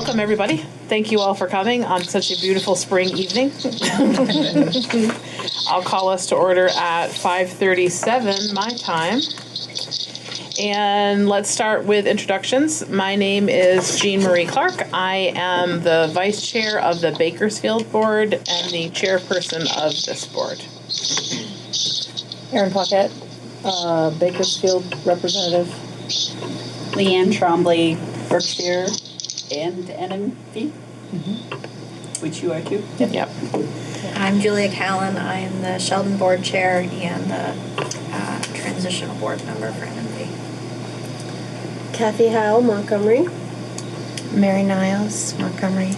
welcome everybody. Thank you all for coming on such a beautiful spring evening. I'll call us to order at 5:37 my time. And let's start with introductions. My name is Jean Marie Clark. I am the vice chair of the Bakersfield board and the chairperson of this board. Erin Paquette, Bakersfield representative. Leanne Trombley, Berkshire and NMV, which you are too. Yep. I'm Julia Callan. I am the Sheldon board chair and the transitional board member for NMV. Kathy Howell, Montgomery. Mary Niles, Montgomery.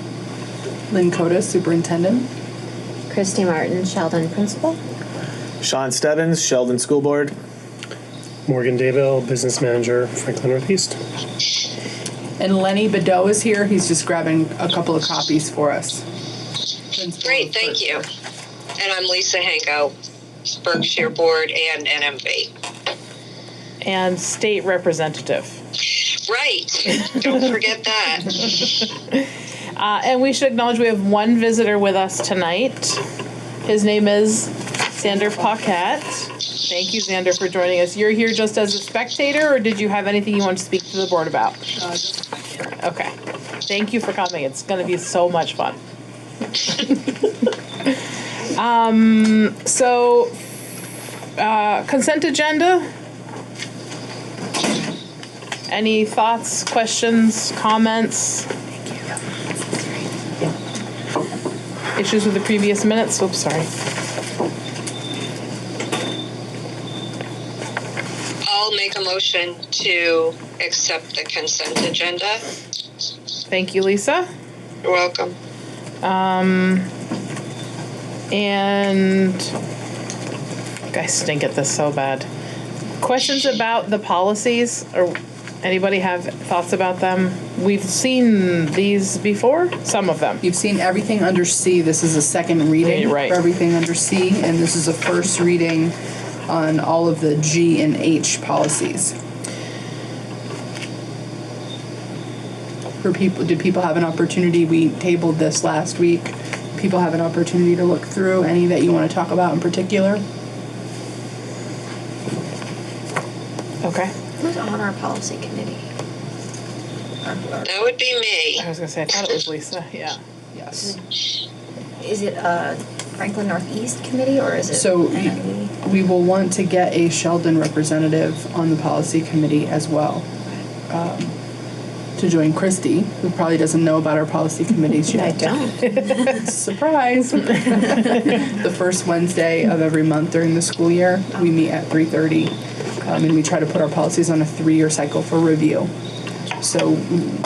Lynn Coda, superintendent. Christy Martin, Sheldon principal. Sean Stebbins, Sheldon School Board. Morgan Daybell, business manager, Franklin Northeast. And Lenny Bedeau is here. He's just grabbing a couple of copies for us. Great, thank you. And I'm Lisa Hanko, Berkshire Board and NMV. And state representative. Right, don't forget that. And we should acknowledge we have one visitor with us tonight. His name is Xander Paquette. Thank you, Xander, for joining us. You're here just as a spectator, or did you have anything you want to speak to the board about? Okay. Thank you for coming. It's going to be so much fun. Consent agenda. Any thoughts, questions, comments? Issues with the previous minutes? Oops, sorry. I'll make a motion to accept the consent agenda. Thank you, Lisa. You're welcome. And I stink at this so bad. Questions about the policies, or anybody have thoughts about them? We've seen these before, some of them. You've seen everything under C. This is a second reading Right. for everything under C, and this is a first reading on all of the G and H policies. Did people have an opportunity? We tabled this last week. People have an opportunity to look through any that you want to talk about in particular? Okay. Who's on our policy committee? That would be me. I was going to say, I thought it was Lisa. Yeah. Yes. Is it Franklin Northeast committee or is it So NMV? we will want to get a Sheldon representative on the policy committee as well, to join Christy, who probably doesn't know about our policy committees yet. I don't. Surprise! The first Wednesday of every month during the school year, we meet at 3:30, and we try to put our policies on a 3-year cycle for review. So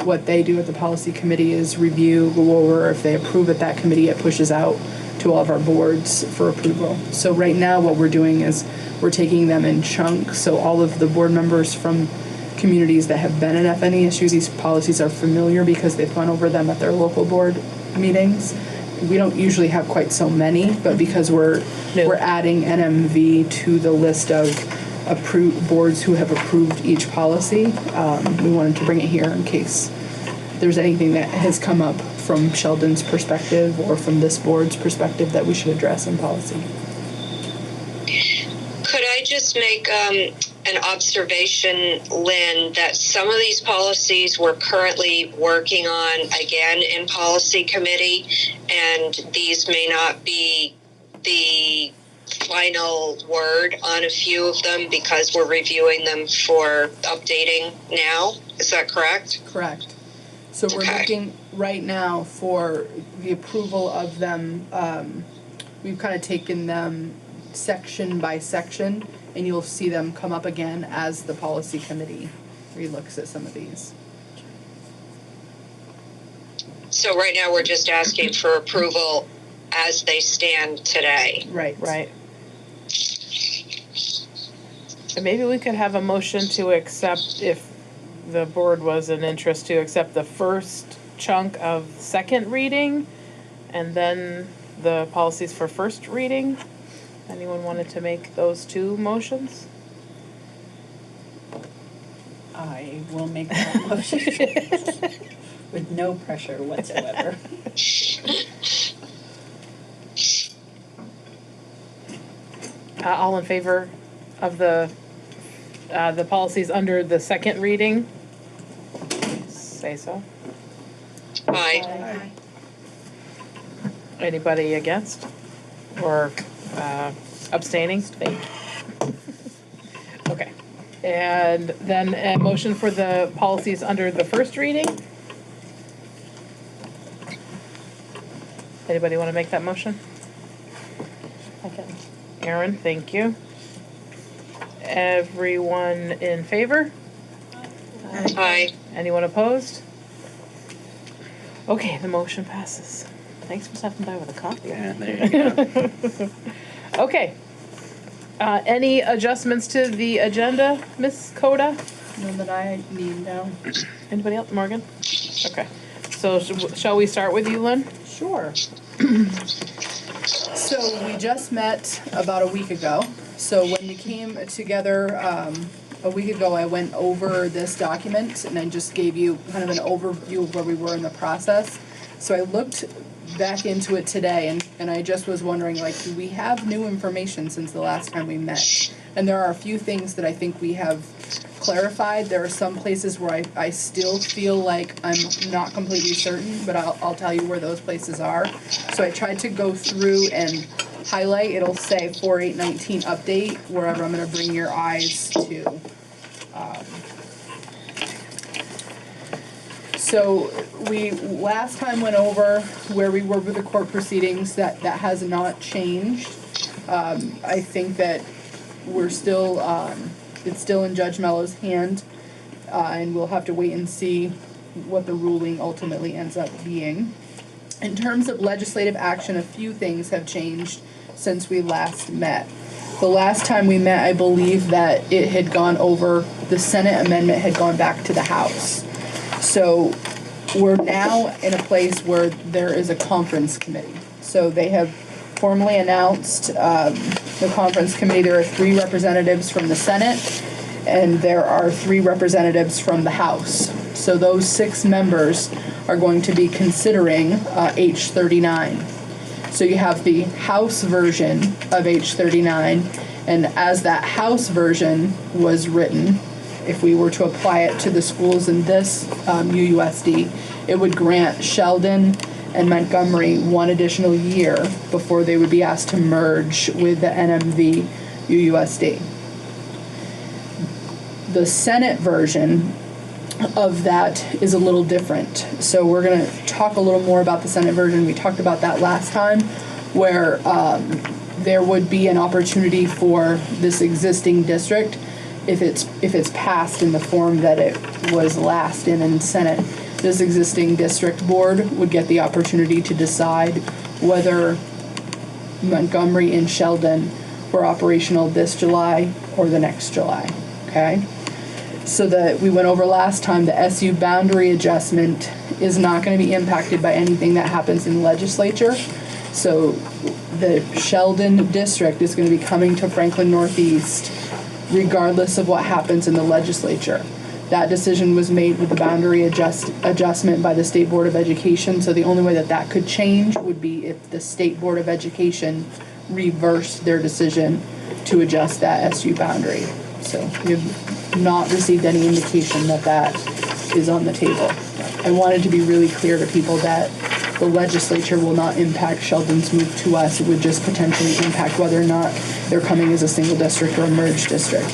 what they do at the policy committee is review, go over. If they approve at that committee, it pushes out to all of our boards for approval. So right now what we're doing is we're taking them in chunks. So all of the board members from communities that have been in FNESU, these policies are familiar because they've gone over them at their local board meetings. We don't usually have quite so many, but because we're adding NMV to the list of approved boards who have approved each policy, we wanted to bring it here in case there's anything that has come up from Sheldon's perspective or from this board's perspective that we should address in policy. Could I just make an observation, Lynn, that some of these policies we're currently working on again in policy committee, and these may not be the final word on a few of them because we're reviewing them for updating now. Is that correct? Correct. So we're looking right now for the approval of them. We've kind of taken them section by section, and you'll see them come up again as the policy committee relooks at some of these. So right now we're just asking for approval as they stand today. Right. Right. And maybe we could have a motion to accept, if the board was an interest, to accept the first chunk of second reading and then the policies for first reading. Anyone wanted to make those two motions? I will make that motion. With no pressure whatsoever. All in favor of the policies under the second reading? Say so. Aye. Anybody against or abstaining? Thank you. Okay. And then a motion for the policies under the first reading? Anybody want to make that motion? Okay. Aaron, thank you. Everyone in favor? Aye. Anyone opposed? Okay, the motion passes. Thanks for stopping by with a coffee. Yeah, there you go. Okay. Any adjustments to the agenda, Ms. Coda? None that I need now. Anybody else? Morgan? Okay. So shall we start with you, Lynn? Sure. So we just met about a week ago. So when we came together a week ago, I went over this document and I just gave you kind of an overview of where we were in the process. So I looked back into it today and I just was wondering, like, do we have new information since the last time we met? And there are a few things that I think we have clarified. There are some places where I still feel like I'm not completely certain, but I'll tell you where those places are. So I tried to go through and highlight. It'll say 4/8/19 update, wherever I'm going to bring your eyes to. So we last time went over where we were with the court proceedings. That has not changed. I think that we're still, it's still in Judge Mello's hand, and we'll have to wait and see what the ruling ultimately ends up being. In terms of legislative action, a few things have changed since we last met. The last time we met, I believe that it had gone over, the Senate amendment had gone back to the House. So we're now in a place where there is a conference committee. So they have formally announced the conference committee. There are 3 representatives from the Senate and there are 3 representatives from the House. So those 6 members are going to be considering H39. So you have the House version of H39, and as that House version was written, if we were to apply it to the schools in this UUSD, it would grant Sheldon and Montgomery 1 additional year before they would be asked to merge with the NMV UUSD. The Senate version of that is a little different. So we're going to talk a little more about the Senate version. We talked about that last time, where there would be an opportunity for this existing district, if it's passed in the form that it was last in Senate, this existing district board would get the opportunity to decide whether Montgomery and Sheldon were operational this July or the next July, okay? So that we went over last time, the SU boundary adjustment is not going to be impacted by anything that happens in the legislature. So the Sheldon district is going to be coming to Franklin Northeast regardless of what happens in the legislature. That decision was made with the boundary adjustment by the State Board of Education. So the only way that could change would be if the State Board of Education reversed their decision to adjust that SU boundary. So we have not received any indication that is on the table. I wanted to be really clear to people that the legislature will not impact Sheldon's move to us. It would just potentially impact whether or not they're coming as a single district or a merged district.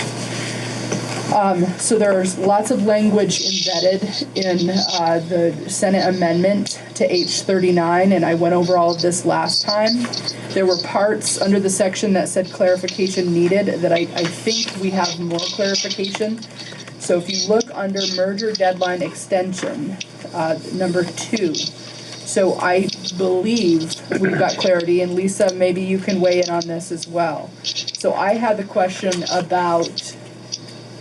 So there's lots of language embedded in the Senate amendment to H39, and I went over all of this last time. There were parts under the section that said clarification needed that I think we have more clarification. So if you look under merger deadline extension, number 2, so I believe we've got clarity, and Lisa, maybe you can weigh in on this as well. So I had the question about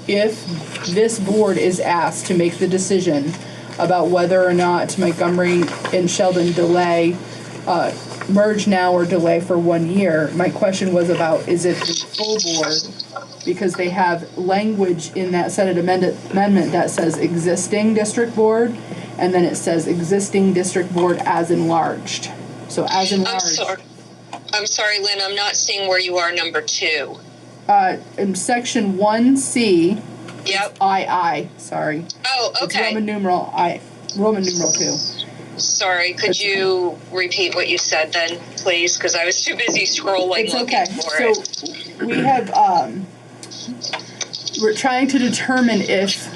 if this board is asked to make the decision about whether or not Montgomery and Sheldon merge now or delay for 1 year. My question was about, is it the full board? Because they have language in that Senate amendment that says existing district board, and then it says existing district board as enlarged. So as enlarged. I'm sorry, Lynn, I'm not seeing where you are number 2. In section 1C, Yep. II, sorry. Oh, It's okay. Roman numeral 2. Sorry, could you repeat what you said then, please? Because I was too busy scrolling It's looking okay. for it. So we have, we're trying to determine if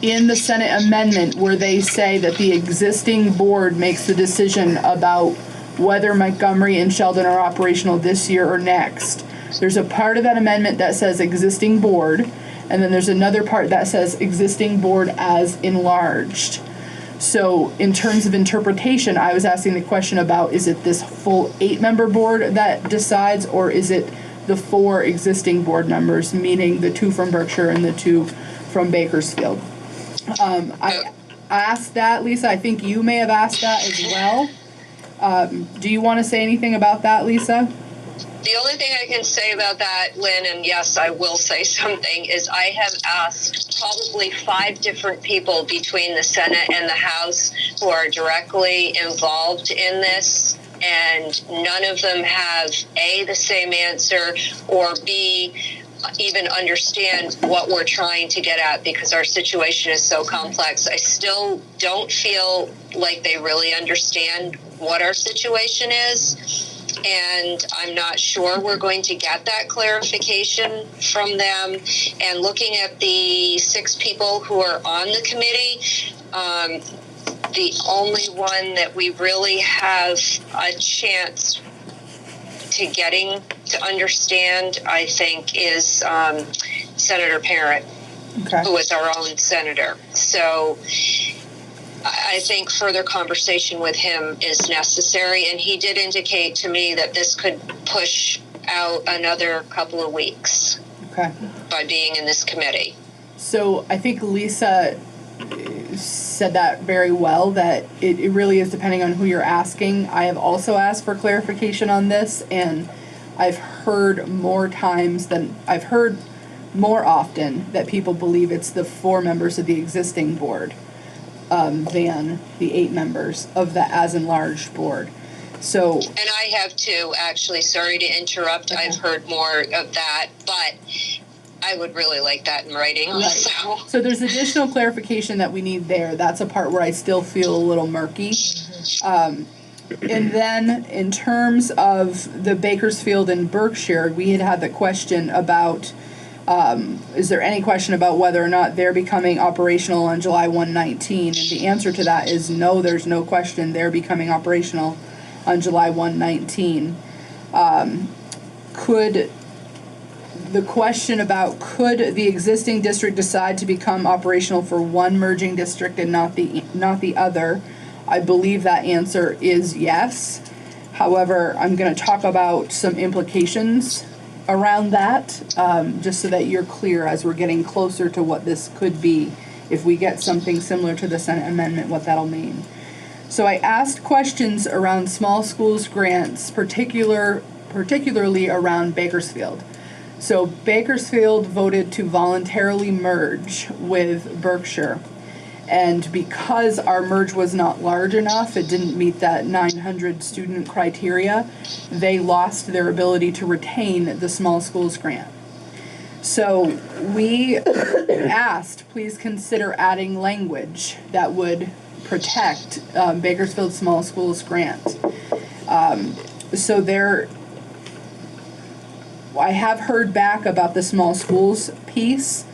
in the Senate amendment where they say that the existing board makes the decision about whether Montgomery and Sheldon are operational this year or next, there's a part of that amendment that says existing board, and then there's another part that says existing board as enlarged. So in terms of interpretation, I was asking the question about, is it this full 8-member board that decides, or is it the 4 existing board members, meaning the 2 from Berkshire and the 2 from Bakersfield? I asked that, Lisa. I think you may have asked that as well. Do you want to say anything about that, Lisa? The only thing I can say about that, Lynn, and yes, I will say something, is I have asked probably 5 different people between the Senate and the House who are directly involved in this, and none of them have A, the same answer, or B, even understand what we're trying to get at, because our situation is so complex. I still don't feel like they really understand what our situation is. And I'm not sure we're going to get that clarification from them. And looking at the 6 people who are on the committee, the only one that we really have a chance to getting to understand, I think, is Senator Parent, who is our own senator. So I think further conversation with him is necessary, and he did indicate to me that this could push out another couple of weeks by being in this committee. So I think Lisa said that very well, that it really is depending on who you're asking. I have also asked for clarification on this, and I've heard more often that people believe it's the 4 members of the existing board than the 8 members of the as enlarged board. So, and I have too, actually. Sorry to interrupt. Okay. I've heard more of that, but I would really like that in writing also. Right. So there's additional clarification that we need there. That's a part where I still feel a little murky. And then in terms of the Bakersfield and Berkshire, we had the question about, is there any question about whether or not they're becoming operational on July 1/19? And the answer to that is no, there's no question they're becoming operational on July 1/19. The question about could the existing district decide to become operational for one merging district and not the other, I believe that answer is yes. However, I'm going to talk about some implications around that, just so that you're clear as we're getting closer to what this could be if we get something similar to the Senate amendment, what that'll mean. So I asked questions around small schools grants, particularly around Bakersfield. So Bakersfield voted to voluntarily merge with Berkshire. And because our merge was not large enough, it didn't meet that 900 student criteria, they lost their ability to retain the small schools grant. So we asked, please consider adding language that would protect Bakersfield Small Schools grant. I have heard back about the small schools piece,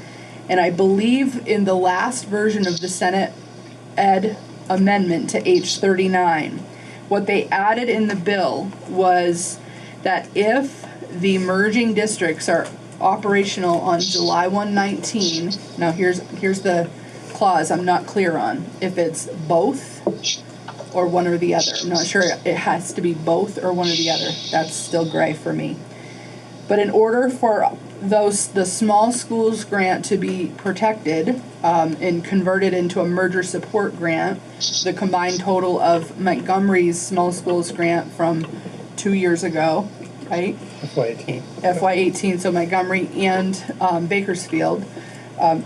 and I believe in the last version of the Senate Ed amendment to H39, what they added in the bill was that if the merging districts are operational on July 1/19, now here's the clause I'm not clear on, if it's both or one or the other. I'm not sure it has to be both or one or the other. That's still gray for me. But in order for the small schools grant to be protected and converted into a merger support grant, the combined total of Montgomery's small schools grant from 2 years ago, right? FY18. FY18, so Montgomery and Bakersfield,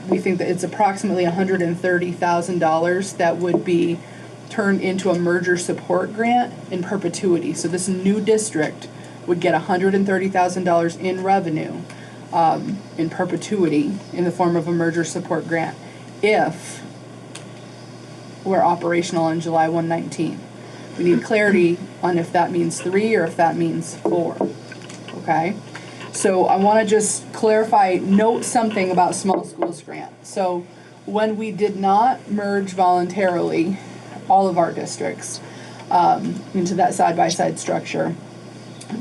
we think that it's approximately $130,000 that would be turned into a merger support grant in perpetuity. So this new district would get $130,000 in revenue in perpetuity in the form of a merger support grant if we're operational on July 1/19. We need clarity on if that means 3 or if that means 4. Okay? So I want to just clarify, note something about small schools grant. So when we did not merge voluntarily all of our districts into that side-by-side structure,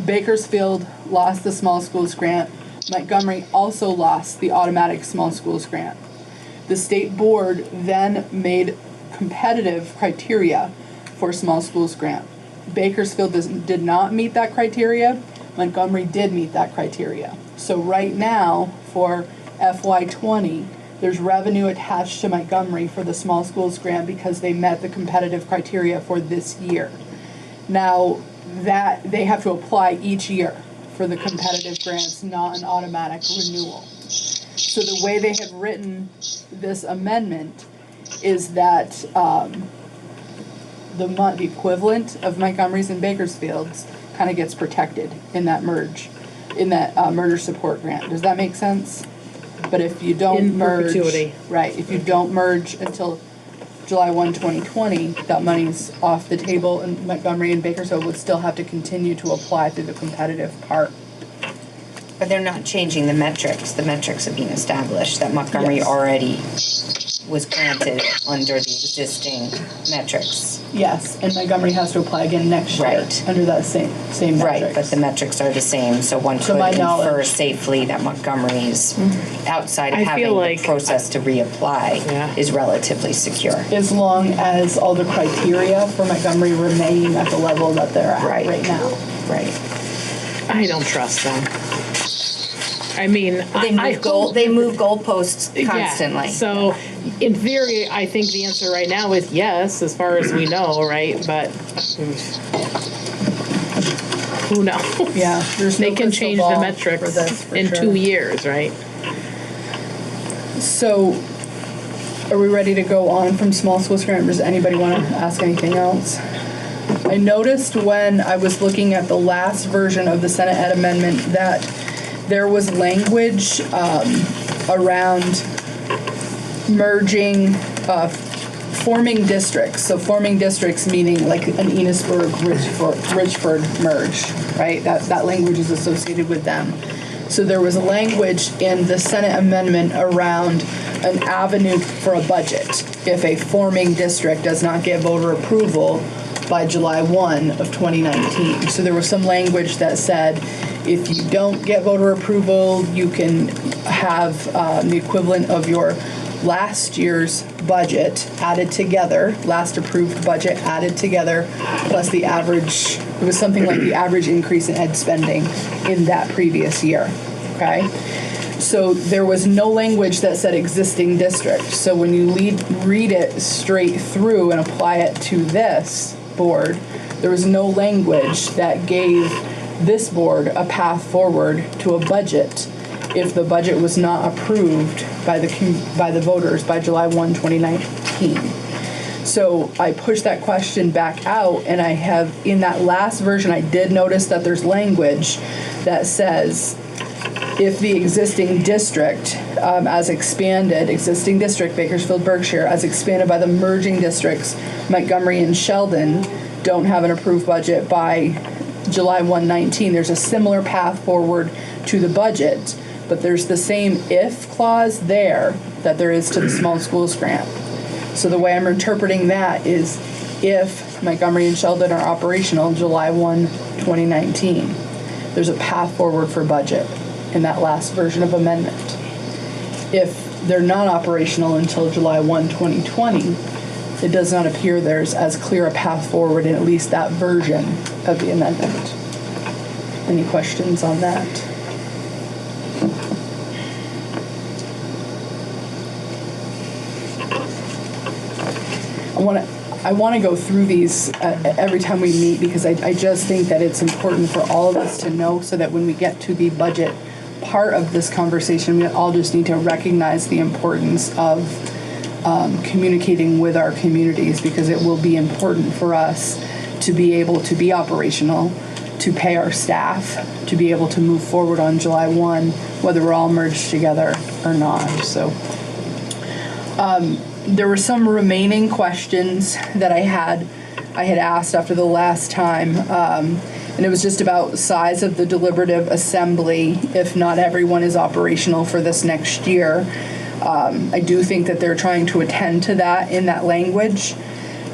Bakersfield lost the small schools grant. Montgomery also lost the automatic small schools grant. The state board then made competitive criteria for small schools grant. Bakersfield did not meet that criteria. Montgomery did meet that criteria. So right now, for FY20, there's revenue attached to Montgomery for the small schools grant because they met the competitive criteria for this year. Now, that they have to apply each year for the competitive grants, not an automatic renewal. So the way they have written this amendment is that the equivalent of Montgomery's and Bakersfield's kind of gets protected in that merger support grant. Does that make sense? But if you don't In merge, perpetuity. right? If you don't merge until July 1, 2020, that money's off the table, and Montgomery and Bakersfield would still have to continue to apply through the competitive part. But they're not changing the metrics. The metrics have been established that Montgomery Yes. already was granted under the existing metrics. Yes, and Montgomery has to apply again next year Right. under that same metrics. Right, but the metrics are the same, so one To could my infer knowledge. safely that Montgomery's, outside of I feel having the like- process to reapply, Yeah. is relatively secure. As long as all the criteria for Montgomery remain at the level that they're at Right. right now. Right. I don't trust them. I mean, They move goalposts Yeah, constantly. so, in theory, I think the answer right now is yes, as far as we know, right? But who knows? Yeah, there's no They can crystal change the ball metrics for this, for in sure. 2 years, right? So, are we ready to go on from small schools grant? Does anybody want to ask anything else? I noticed when I was looking at the last version of the Senate Ed amendment that there was language around merging, forming districts. So forming districts meaning like an Enosburg, Richford merge, right? That language is associated with them. So there was language in the Senate amendment around an avenue for a budget if a forming district does not get voter approval by July 1 of 2019. So there was some language that said if you don't get voter approval, you can have the equivalent of your last year's budget added together, last approved budget added together, plus the average, it was something like the average increase in ed spending in that previous year, okay? So there was no language that said existing district. So when you read it straight through and apply it to this board, there was no language that gave this board a path forward to a budget if the budget was not approved by the voters by July 1, 2019. So I pushed that question back out, and I have, in that last version, I did notice that there's language that says if the existing district as expanded, existing district, Bakersfield, Berkshire, as expanded by the merging districts, Montgomery and Sheldon, don't have an approved budget by July 1/19, there's a similar path forward to the budget, but there's the same if clause there that there is to the small schools grant. So the way I'm interpreting that is if Montgomery and Sheldon are operational July 1, 2019, there's a path forward for budget in that last version of amendment. If they're not operational until July 1, 2020, it does not appear there's as clear a path forward in at least that version of the amendment. Any questions on that? I want to go through these every time we meet because I just think that it's important for all of us to know so that when we get to the budget part of this conversation, we all just need to recognize the importance of communicating with our communities, because it will be important for us to be able to be operational, to pay our staff, to be able to move forward on July 1, whether we're all merged together or not. So there were some remaining questions that I had asked after the last time, and it was just about size of the deliberative assembly if not everyone is operational for this next year. I do think that they're trying to attend to that in that language.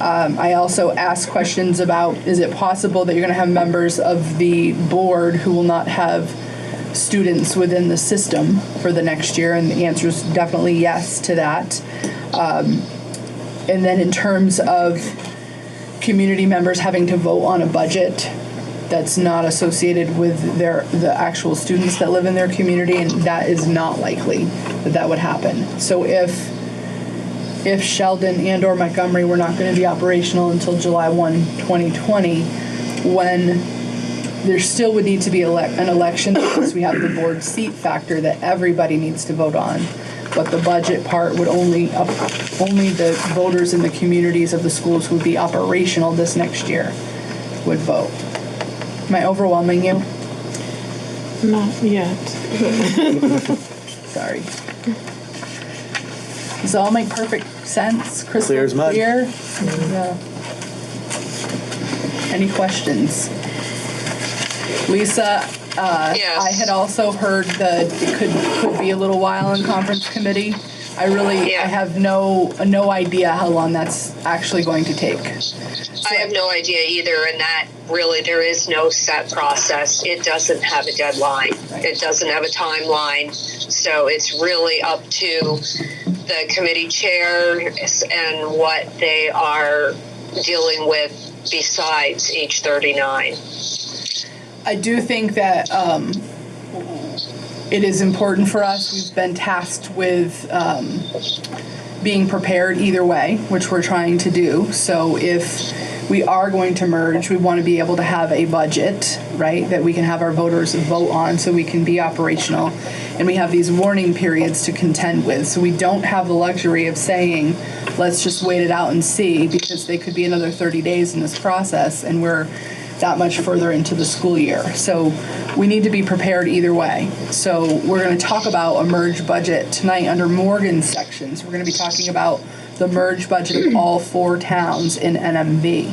I also asked questions about, is it possible that you're going to have members of the board who will not have students within the system for the next year? And the answer is definitely yes to that. And then in terms of community members having to vote on a budget that's not associated with the actual students that live in their community, and that is not likely that would happen. So if Sheldon and or Montgomery were not going to be operational until July 1, 2020, when there still would need to be an election, because we have the board seat factor that everybody needs to vote on. But the budget part would only the voters in the communities of the schools who would be operational this next year would vote. Am I overwhelming you? Not yet. Sorry. Does it all make perfect sense? Crystal Clear as mud. Clear? Yeah. Any questions? Lisa, Yes. I had also heard that it could be a little while in conference committee. I have no idea how long that's actually going to take. I have no idea either, and that really there is no set process. It doesn't have a deadline. Right. It doesn't have a timeline. So it's really up to the committee chairs and what they are dealing with besides each 39. I do think that it is important for us. We've been tasked with being prepared either way, which we're trying to do. So if we are going to merge, we want to be able to have a budget, right, that we can have our voters vote on so we can be operational. And we have these warning periods to contend with. So we don't have the luxury of saying, let's just wait it out and see, because they could be another 30 days in this process and we're that much further into the school year. So we need to be prepared either way. So we're going to talk about a merged budget tonight under Morgan's sections. We're going to be talking about the merged budget of all 4 towns in NMV.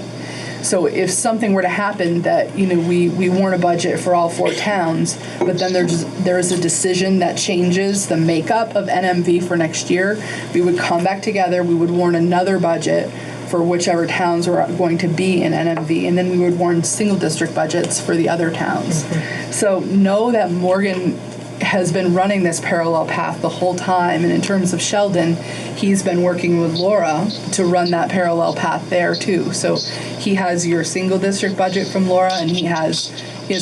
So if something were to happen that, we warn a budget for all 4 towns, but then there's a decision that changes the makeup of NMV for next year, we would come back together, we would warn another budget for whichever towns were going to be in NMV, and then we would warn single district budgets for the other towns. Mm-hmm. So know that Morgan has been running this parallel path the whole time, and in terms of Sheldon, he's been working with Laura to run that parallel path there too. So he has your single district budget from Laura, and he has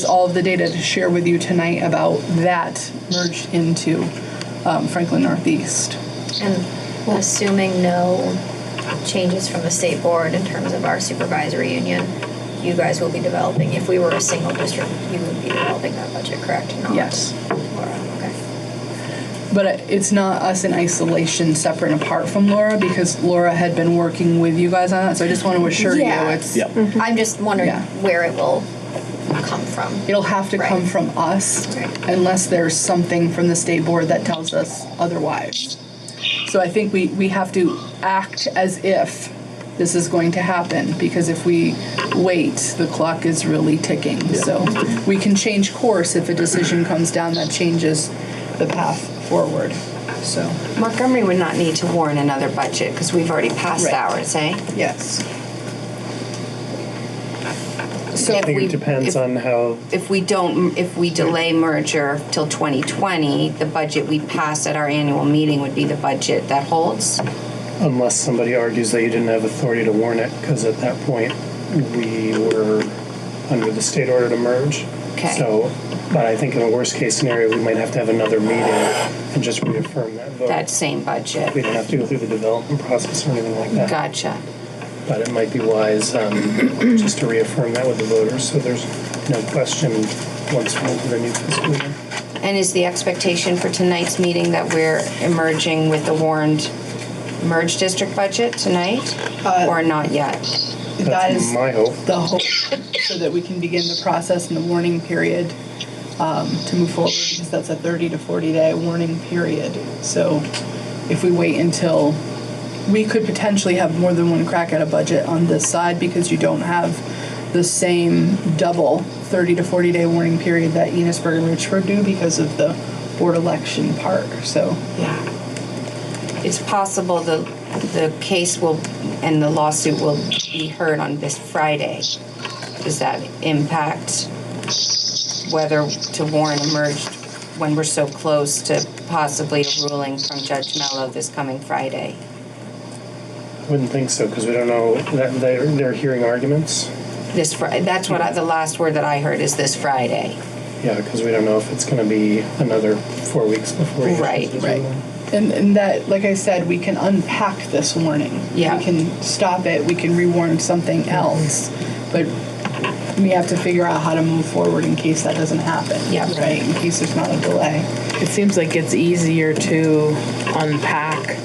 all of the data to share with you tonight about that merged into Franklin Northeast. And assuming no changes from the state board in terms of our supervisory union, you guys will be developing, if we were a single district, you would be developing that budget, correct? Not Yes. Laura, okay. But it's not us in isolation, separate and apart from Laura, because Laura had been working with you guys on that. So I just want to assure you it's... Yep. I'm just wondering Yeah. where it will come from. It'll have to come Right. from us, Right. unless there's something from the state board that tells us otherwise. So I think we have to act as if this is going to happen, because if we wait, the clock is really ticking. Yeah. So we can change course if a decision comes down that changes the path forward. So, Montgomery would not need to warn another budget because we've already passed Right. ours, eh? yes. So I think it depends on how, If we delay merger till 2020, the budget we pass at our annual meeting would be the budget that holds. unless somebody argues that you didn't have authority to warn it, because at that point, we were under the state order to merge. Okay. So, but I think in a worst case scenario, we might have to have another meeting and just reaffirm that vote. That same budget. We don't have to go through the development process or anything like that. Gotcha. But it might be wise just to reaffirm that with the voters, so there's no question once we're into the new fiscal year. And is the expectation for tonight's meeting that we're emerging with the warned merged district budget tonight, or not yet? That That's is my hope. the hope, so that we can begin the process in the warning period to move forward, because that's a 30 to 40 day warning period. So if we wait until, we could potentially have more than one crack at a budget on this side, because you don't have the same double 30 to 40 day warning period that Enosburg and Richford do because of the board election part. So Yeah. It's possible the case will, and the lawsuit will be heard on this Friday. Does that impact whether to warn a merged when we're so close to possibly a ruling from Judge Mello this coming Friday? I wouldn't think so, because we don't know that they're hearing arguments. That's what the last word that I heard is this Friday. Yeah, because we don't know if it's going to be another 4 weeks before you Right. And that, like I said, we can unpack this warning. Yeah. We can stop it, we can rewarn something else, but we have to figure out how to move forward in case that doesn't happen. Yeah. Right, in case there's not a delay. It seems like it's easier to unpack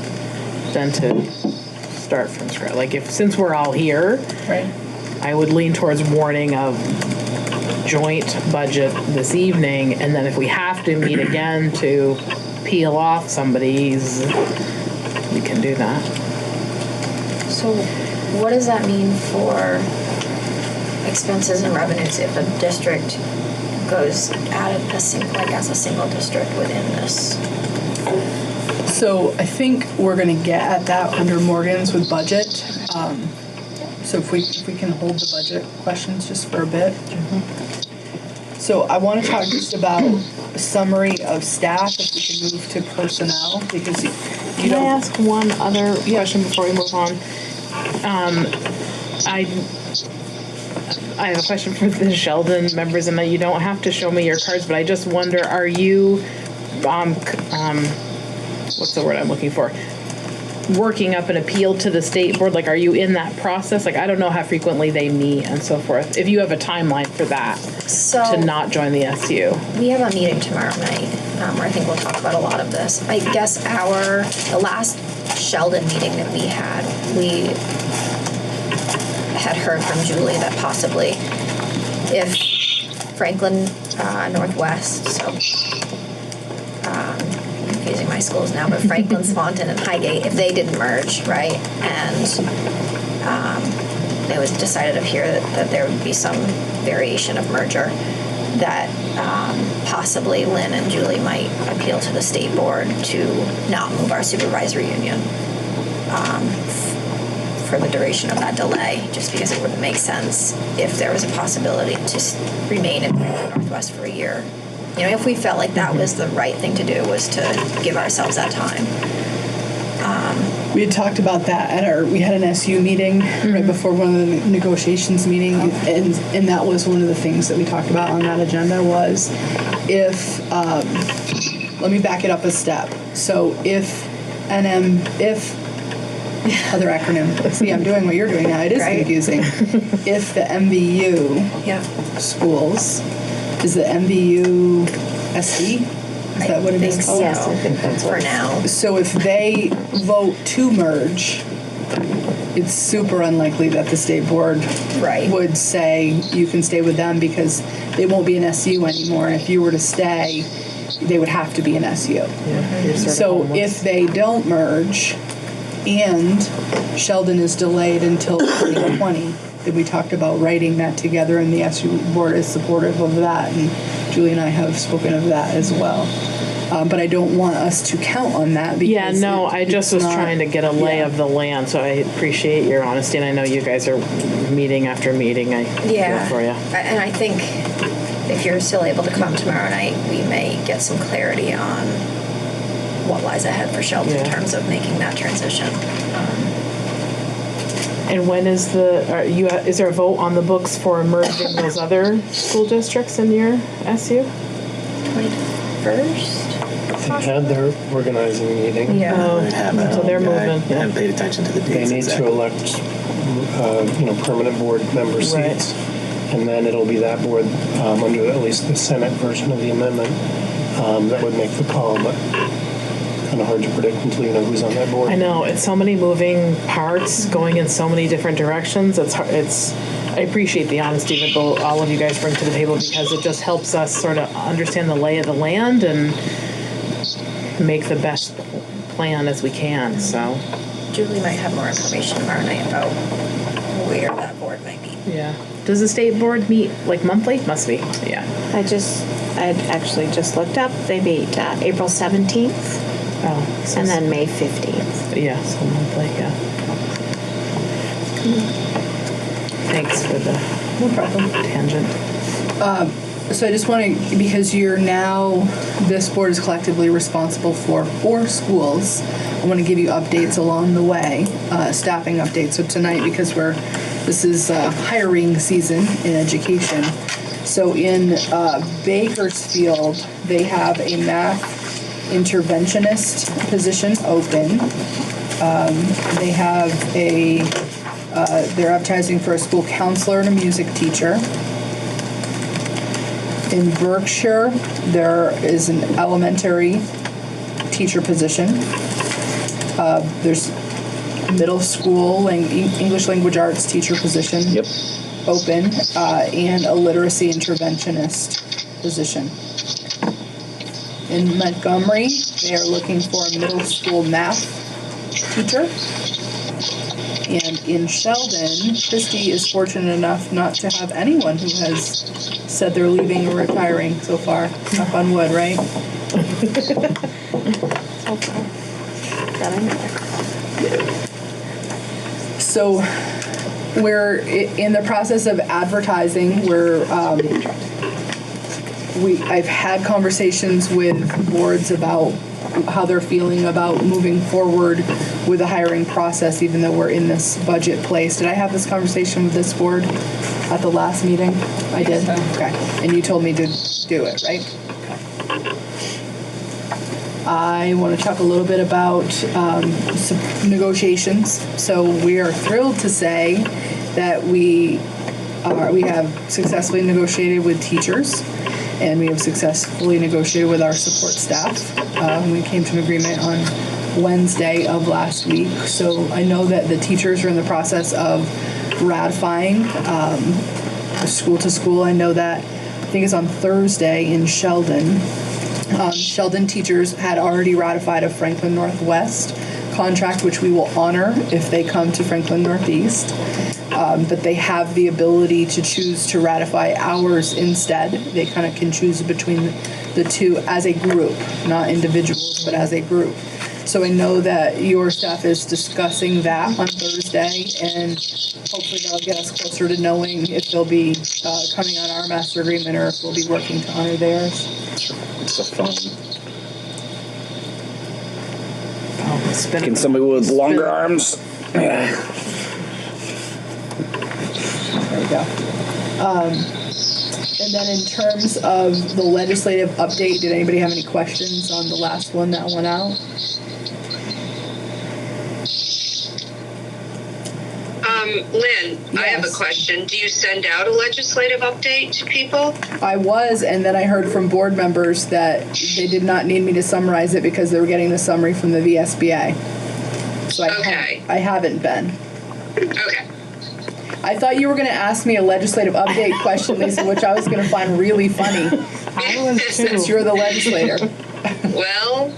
than to start from scratch. Like since we're all here, Right. I would lean towards warning of joint budget this evening, and then if we have to meet again to peel off somebody's, we can do that. So what does that mean for expenses and revenues if a district goes at it as a single district within this? So I think we're gonna get at that under Morgan's with budget. So if we can hold the budget questions just for a bit. So I want to talk just about a summary of staff, if we can move to personnel, because you Can I don't. ask one other question before we move on? I have a question for the Sheldon members, and that you don't have to show me your cards, but I just wonder, are you, what's the word I'm looking for? Working up an appeal to the state board? Like, are you in that process? Like, I don't know how frequently they meet and so forth. If you have a timeline for that, So to not join the SU. we have a meeting tomorrow night where I think we'll talk about a lot of this. I guess the last Sheldon meeting that we had heard from Julie that possibly if Franklin Northwest, so I'm confusing my schools now, but Franklin, Swanton, and Highgate, if they didn't merge, right, and it was decided up here that there would be some variation of merger, that possibly Lynn and Julie might appeal to the state board to not move our supervisory union for the duration of that delay, just because it wouldn't make sense if there was a possibility to remain in Northwest for a year. You know, if we felt like that was the right thing to do, was to give ourselves that time. We had talked about that we had an SU meeting right before one of the negotiations meeting, and that was one of the things that we talked about on that agenda was if, let me back it up a step. So if other acronym, see, I'm doing what you're doing now, it is Right. confusing. If the MVU Yeah. schools, is the MVU SD? Is that what it is called? Yes, I think that's for now. So if they vote to merge, it's super unlikely that the state board Right. would say you can stay with them because they won't be an SU anymore. And if you were to stay, they would have to be an SU. So if they don't merge and Sheldon is delayed until 2020, then we talked about writing that together, and the SU board is supportive of that, and Julie and I have spoken of that as well. But I don't want us to count on that because Yeah, no, I just was trying to get a lay of the land, so I appreciate your honesty, and I know you guys are meeting after meeting. I feel for you. And I think if you're still able to come tomorrow night, we may get some clarity on what lies ahead for Sheldon in terms of making that transition. And when is is there a vote on the books for merging those other school districts in your SU? 21st? They had their organizing meeting. Yeah. So they're moving. I haven't paid attention to the They dates need exactly. to elect, permanent board member Right. seats. And then it'll be that board, under at least the Senate version of the amendment, that would make the call, but kind of hard to predict until you know who's on that board. I know, it's so many moving parts going in so many different directions. It's hard, I appreciate the honesty that all of you guys bring to the table, because it just helps us sort of understand the lay of the land and make the best plan as we can, so. Julie might have more information tomorrow night about where that board might be. Yeah. Does the state board meet like monthly? Must be, yeah. I actually just looked up. They meet April 17th Oh. So and then May 15th. yeah, so monthly, yeah. Thanks for the tangent. So I just want to, because this board is collectively responsible for 4 schools, I want to give you updates along the way, staffing updates. So tonight, because this is hiring season in education. So in Bakersfield, they have a math interventionist position open. They have they're advertising for a school counselor and a music teacher. In Berkshire, there is an elementary teacher position. There's middle school English language arts teacher position open, and a literacy interventionist position. In Montgomery, they are looking for a middle school math teacher. And in Sheldon, Christy is fortunate enough not to have anyone who has said they're leaving or retiring so far. Knock on wood, right? So we're in the process of advertising. I've had conversations with boards about how they're feeling about moving forward with the hiring process, even though we're in this budget place. Did I have this conversation with this board at the last meeting? I did? So. Okay. And you told me to do it, right? Okay. I want to talk a little bit about some negotiations. So we are thrilled to say that we have successfully negotiated with teachers, and we have successfully negotiated with our support staff. We came to an agreement on Wednesday of last week. So I know that the teachers are in the process of ratifying school to school. I know that, I think it's on Thursday in Sheldon. Sheldon teachers had already ratified a Franklin Northwest contract, which we will honor if they come to Franklin Northeast. But they have the ability to choose to ratify ours instead. They kind of can choose between the two as a group, not individuals, but as a group. So I know that your staff is discussing that on Thursday, and hopefully that'll get us closer to knowing if they'll be coming on our master agreement or if we'll be working to honor theirs. It's a phone. Can somebody with longer arms? There we go. And then in terms of the legislative update, did anybody have any questions on the last one that went out? Lynn, I have a Yes. question. Do you send out a legislative update to people? I was, and then I heard from board members that they did not need me to summarize it because they were getting the summary from the VSBA. So I haven't been. Okay. I thought you were going to ask me a legislative update question, Lisa, which I was going to find really funny I was since too. you're the legislator. Well,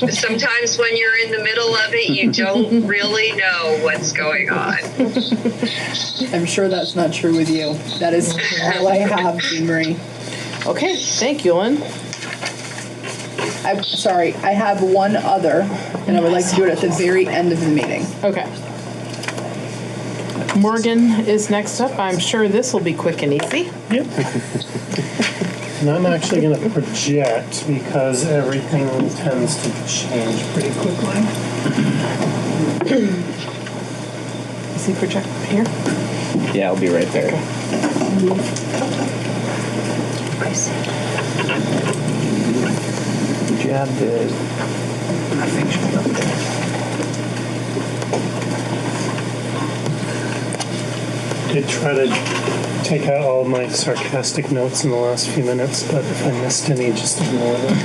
sometimes when you're in the middle of it, you don't really know what's going on. I'm sure that's not true with you. That is all I have, Jean Marie. Okay, thank you, Lynn. I'm sorry, I have one other, and I would like to do it at the very end of the meeting. Okay. Morgan is next up. I'm sure this will be quick and easy. Yep. And I'm actually going to project because everything tends to change pretty quickly. Is he project here? Yeah, I'll be right there. Did you have the? I think she's up there. Did try to take out all my sarcastic notes in the last few minutes, but if I missed any, just ignore them.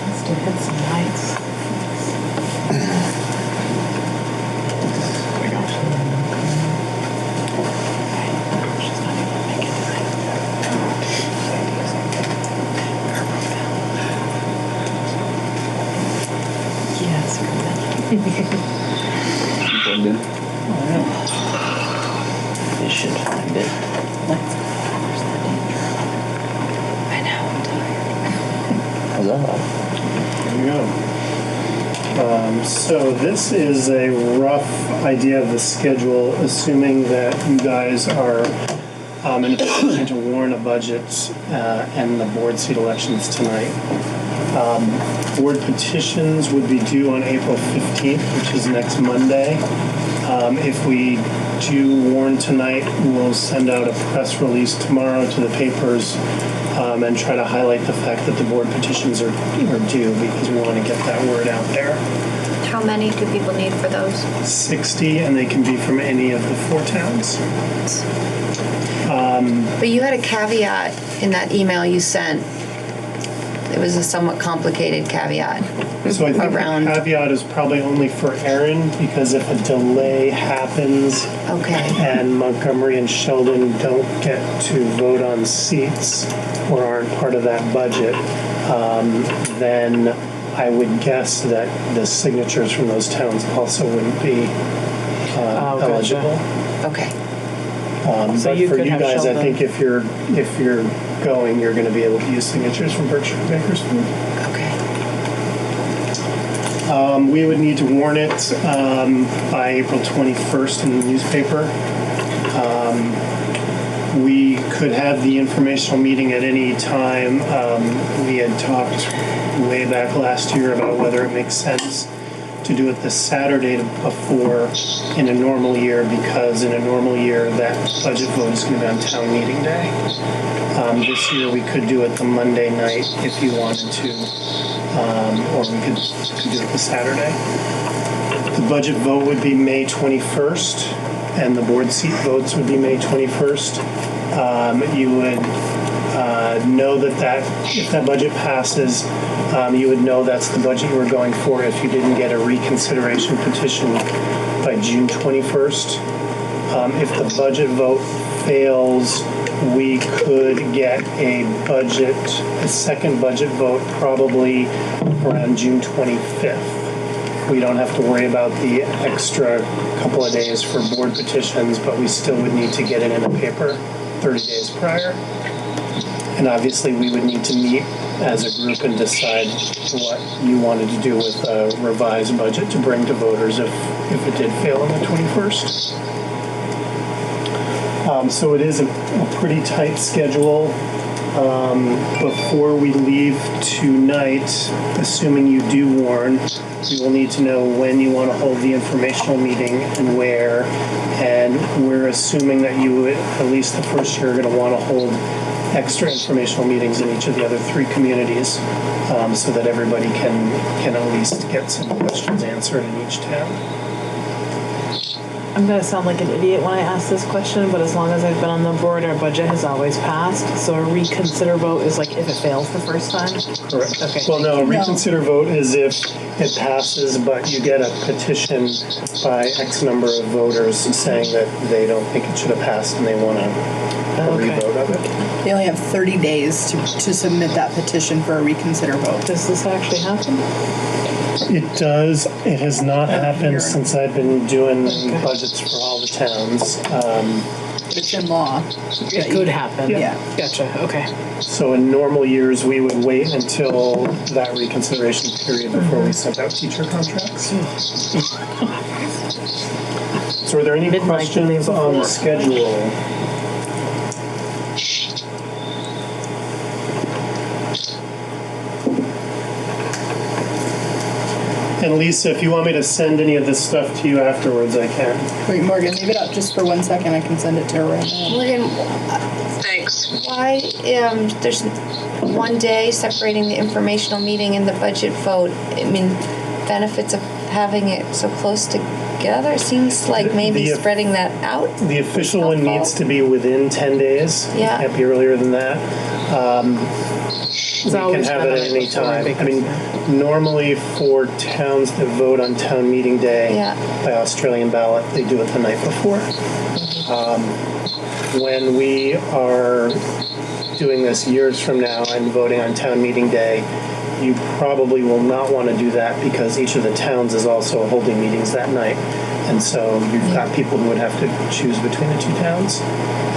Must have hit some lights. There we go. She's not able to make it tonight. Yes, Plugged in? They should find it. I know, I'm tired. How's that? There you go. So this is a rough idea of the schedule, assuming that you guys are in a position to warn a budget and the board seat elections tonight. Board petitions would be due on April 15th, which is next Monday. If we do warn tonight, we'll send out a press release tomorrow to the papers and try to highlight the fact that the board petitions are due because we want to get that word out there. How many do people need for those? 60, and they can be from any of the 4 towns. But you had a caveat in that email you sent. It was a somewhat complicated caveat. So I think Around- the caveat is probably only for Aaron, because if a delay happens Okay. and Montgomery and Sheldon don't get to vote on seats or aren't part of that budget, then I would guess that the signatures from those towns also wouldn't be gotcha. eligible. Okay. So But you for could you have guys, I Sheldon. think if you're going, you're going to be able to use signatures from Berkshire and Bakersfield. Okay. We would need to warn it by April 21st in the newspaper. We could have the informational meeting at any time. We had talked way back last year about whether it makes sense to do it the Saturday before in a normal year, because in a normal year that budget vote is going to be on town meeting day. This year we could do it the Monday night if you wanted to, or we could do it the Saturday. The budget vote would be May 21st, and the board seat votes would be May 21st. You would know that if that budget passes, you would know that's the budget you were going for if you didn't get a reconsideration petition by June 21st. If the budget vote fails, we could get a second budget vote probably around June 25th. We don't have to worry about the extra couple of days for board petitions, but we still would need to get it in the paper 30 days prior. And obviously, we would need to meet as a group and decide what you wanted to do with a revised budget to bring to voters if it did fail on the 21st. So it is a pretty tight schedule. Before we leave tonight, assuming you do warn, we will need to know when you want to hold the informational meeting and where. And we're assuming that you would, at least the first year, are going to want to hold extra informational meetings in each of the other 3 communities, so that everybody can at least get some questions answered in each town. I'm gonna sound like an idiot when I ask this question, but as long as I've been on the board, our budget has always passed. So a reconsider vote is like if it fails the first time. Correct. Okay. Well, no, a reconsider vote is if it passes, but you get a petition by X number of voters saying that they don't think it should have passed and they want a Okay. revote of it. They only have 30 days to submit that petition for a reconsider vote. Does this actually happen? It does. It has not happened since I've been doing budgets for all the towns. It's in law. It could happen. Yeah. Gotcha. Okay. So in normal years, we would wait until that reconsideration period before we sent out teacher contracts. So are there any Midnight the day questions on the before. schedule? And Lisa, if you want me to send any of this stuff to you afterwards, I can. Wait, Morgan, leave it up just for 1 second. I can send it to her right now. Morgan, Thanks. Why, there's one day separating the informational meeting and the budget vote? I mean, benefits of having it so close together, seems like maybe The- spreading that out. The official one Helpful. needs to be within 10 days. Yeah. It can't be earlier than that. We can always have it been at on any before time. I mean, Bakersfield. normally for towns that vote on town meeting day Yeah. by Australian ballot, they do it the night before. When we are doing this years from now and voting on town meeting day, you probably will not want to do that because each of the towns is also holding meetings that night. And so you've got people who would have to choose between the two towns.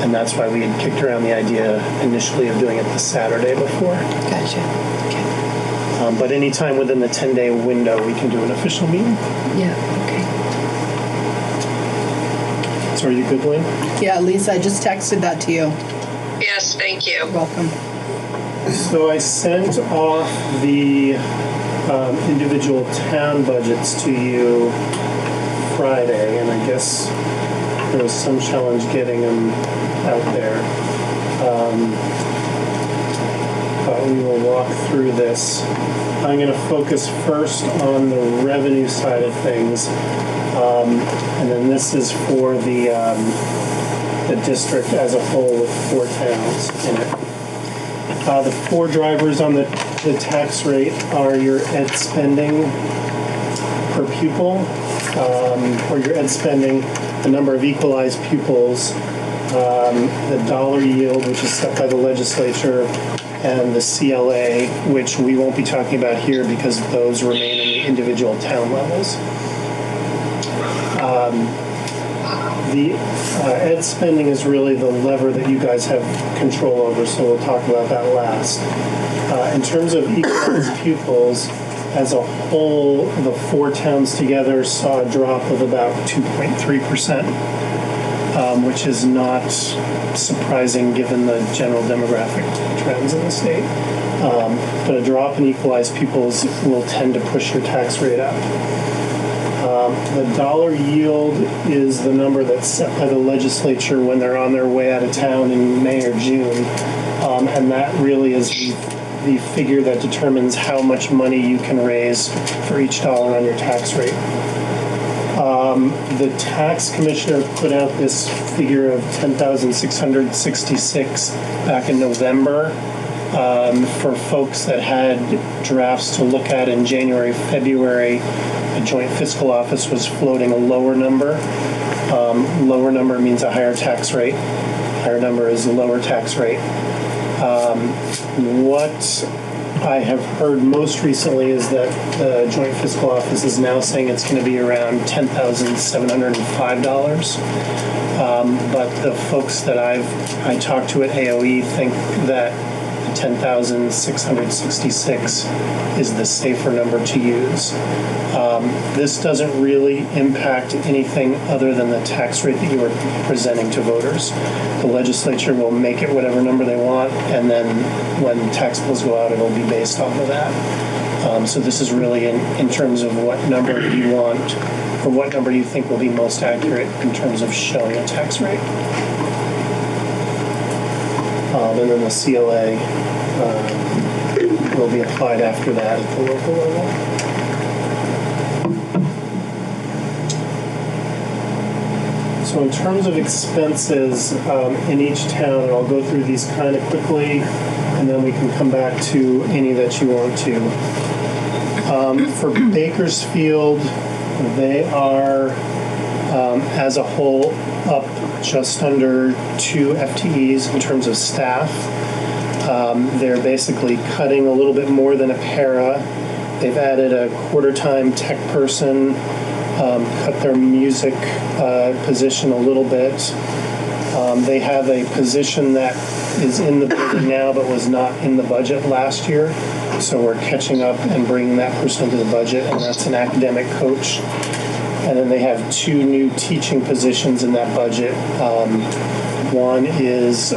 And that's why we had kicked around the idea initially of doing it the Saturday before. Gotcha. Okay. But anytime within the 10-day window, we can do an official meeting. Yeah, okay. So are you good, Lynn? Yeah, Lisa, I just texted that to you. Yes, thank you. Welcome. So I sent off the individual town budgets to you Friday, and I guess there was some challenge getting them out there. But we will walk through this. I'm going to focus first on the revenue side of things, and then this is for the district as a whole with 4 towns in it. The 4 drivers on the tax rate are your ed spending per pupil, or your ed spending, the number of equalized pupils, the dollar yield, which is set by the legislature, and the CLA, which we won't be talking about here because those remain in the individual town levels. The ed spending is really the lever that you guys have control over, so we'll talk about that last. In terms of equalized pupils, as a whole, the 4 towns together saw a drop of about 2.3%, which is not surprising given the general demographic trends in the state. But a drop in equalized pupils will tend to push your tax rate up. The dollar yield is the number that's set by the legislature when they're on their way out of town in May or June. And that really is the figure that determines how much money you can raise for each dollar on your tax rate. The tax commissioner put out this figure of 10,666 back in November for folks that had drafts to look at in January, February. The Joint Fiscal Office was floating a lower number. Lower number means a higher tax rate. Higher number is a lower tax rate. What I have heard most recently is that the Joint Fiscal Office is now saying it's going to be around $10,705. But the folks that I talked to at AOE think that 10,666 is the safer number to use. This doesn't really impact anything other than the tax rate that you are presenting to voters. The legislature will make it whatever number they want, and then when tax bills go out, it'll be based off of that. So this is really in terms of what number you want, or what number you think will be most accurate in terms of showing a tax rate. And then the CLA will be applied after that at the local level. So in terms of expenses in each town, and I'll go through these kind of quickly, and then we can come back to any that you want to. For Bakersfield, they are, as a whole, up just under 2 FTEs in terms of staff. They're basically cutting a little bit more than a para. They've added a quarter-time tech person, cut their music position a little bit. They have a position that is in the building now but was not in the budget last year. So we're catching up and bringing that person into the budget, and that's an academic coach. And then they have 2 new teaching positions in that budget. One is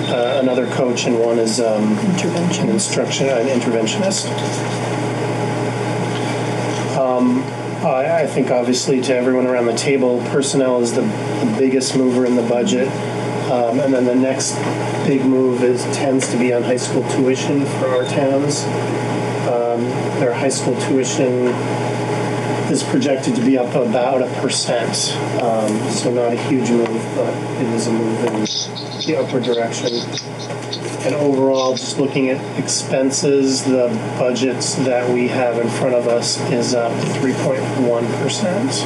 another coach, and one is an interventionist. I think obviously to everyone around the table, personnel is the biggest mover in the budget. And then the next big move tends to be on high school tuition for our towns. Their high school tuition is projected to be up about 1%. So not a huge move, but it is a move in the upward direction. And overall, just looking at expenses, the budgets that we have in front of us is up 3.1%.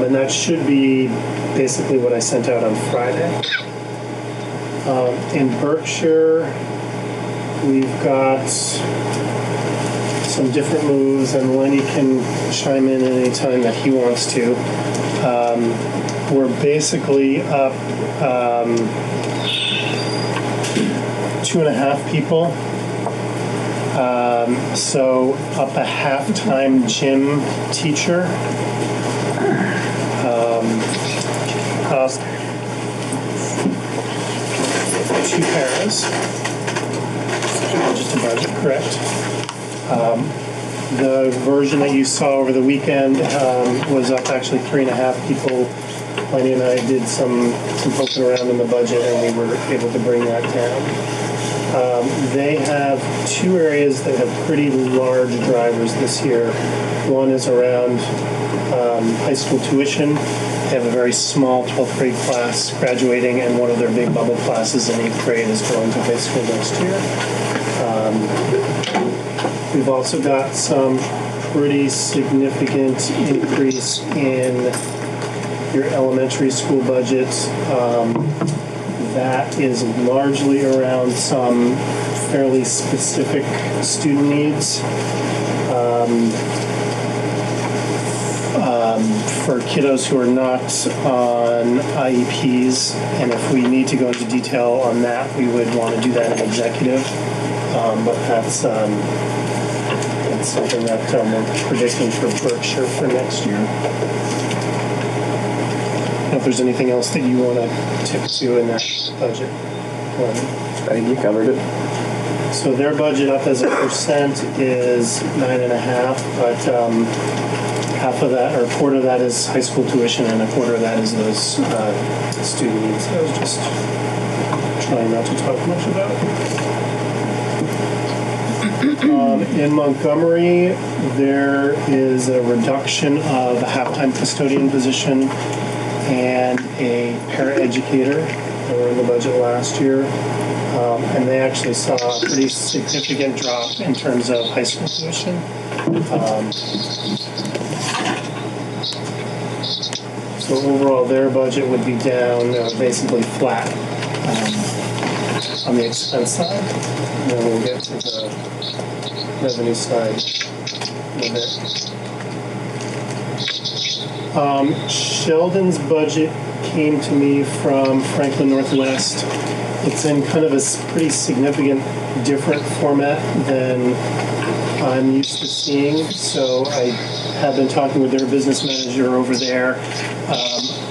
And that should be basically what I sent out on Friday. In Berkshire, we've got some different moves, and Lenny can chime in at any time that he wants to. We're basically up 2.5 people. So up a half-time gym teacher. Up 2 paras. Just a budget, correct. The version that you saw over the weekend was up actually 3.5 people. Lenny and I did some poking around in the budget, and we were able to bring that down. They have 2 areas that have pretty large drivers this year. One is around high school tuition. They have a very small 12th grade class graduating, and one of their big bubble classes in 8th grade is going to high school next year. We've also got some pretty significant increase in your elementary school budget. That is largely around some fairly specific student needs. For kiddos who are not on IEPs, and if we need to go into detail on that, we would want to do that in executive. But that's something that we're predicting for Berkshire for next year. If there's anything else that you want to tip to in that budget. I think you covered it. So their budget up as a percent is 9.5, but half of that, or a quarter of that is high school tuition, and a quarter of that is those student needs. I was just trying not to talk much about. In Montgomery, there is a reduction of a half-time custodian position and a paraeducator that were in the budget last year. And they actually saw a pretty significant drop in terms of high school tuition. So overall, their budget would be down basically flat on the expense side. And then we'll get to the revenue side in a bit. Sheldon's budget came to me from Franklin Northwest. It's in kind of a pretty significant different format than I'm used to seeing. So I have been talking with their business manager over there.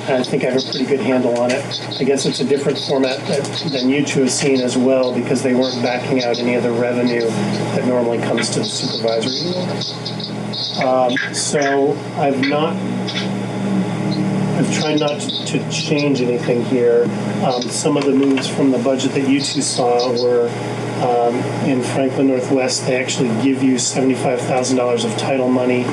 And I think I have a pretty good handle on it. I guess it's a different format than you two have seen as well, because they weren't backing out any of the revenue that normally comes to the supervisory unit. So I've tried not to change anything here. Some of the moves from the budget that you two saw were in Franklin Northwest. They actually give you $75,000 of title money,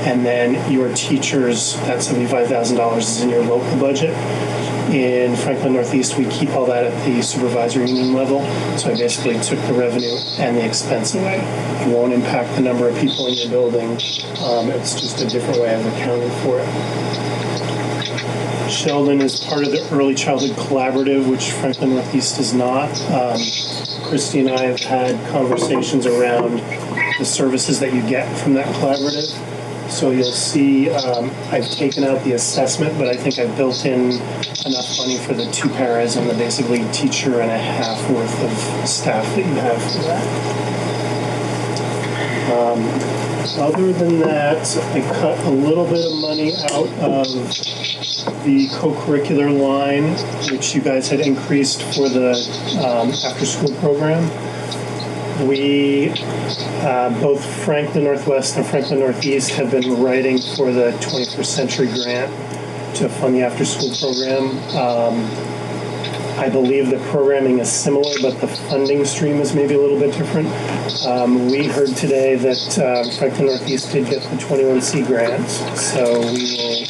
and then your teachers, that $75,000 is in your local budget. In Franklin Northeast, we keep all that at the supervisory union level. So I basically took the revenue and the expense away. It won't impact the number of people in your building. It's just a different way of accounting for it. Sheldon is part of the Early Childhood Collaborative, which Franklin Northeast is not. Christy and I have had conversations around the services that you get from that collaborative. So you'll see I've taken out the assessment, but I think I've built in enough money for the 2 paras and the basically teacher and a half worth of staff that you have for that. Other than that, I cut a little bit of money out of the co-curricular line, which you guys had increased for the after-school program. We, both Franklin Northwest and Franklin Northeast, have been writing for the 21st Century Grant. to fund the after-school program. I believe the programming is similar, but the funding stream is maybe a little bit different. We heard today that Franklin Northeast did get the 21C grant, so we will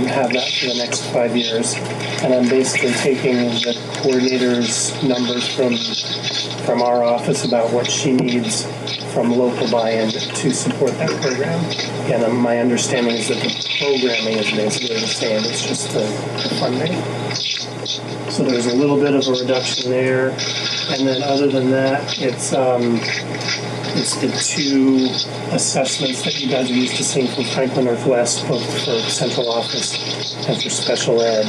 have that for the next 5 years. And I'm basically taking the coordinator's numbers from our office about what she needs from local buy-in to support that program. And my understanding is that the programming is basically the same, it's just the funding. So there's a little bit of a reduction there. And then other than that, it's the two assessments that you guys are used to seeing from Franklin Northwest, both for central office and for special ed.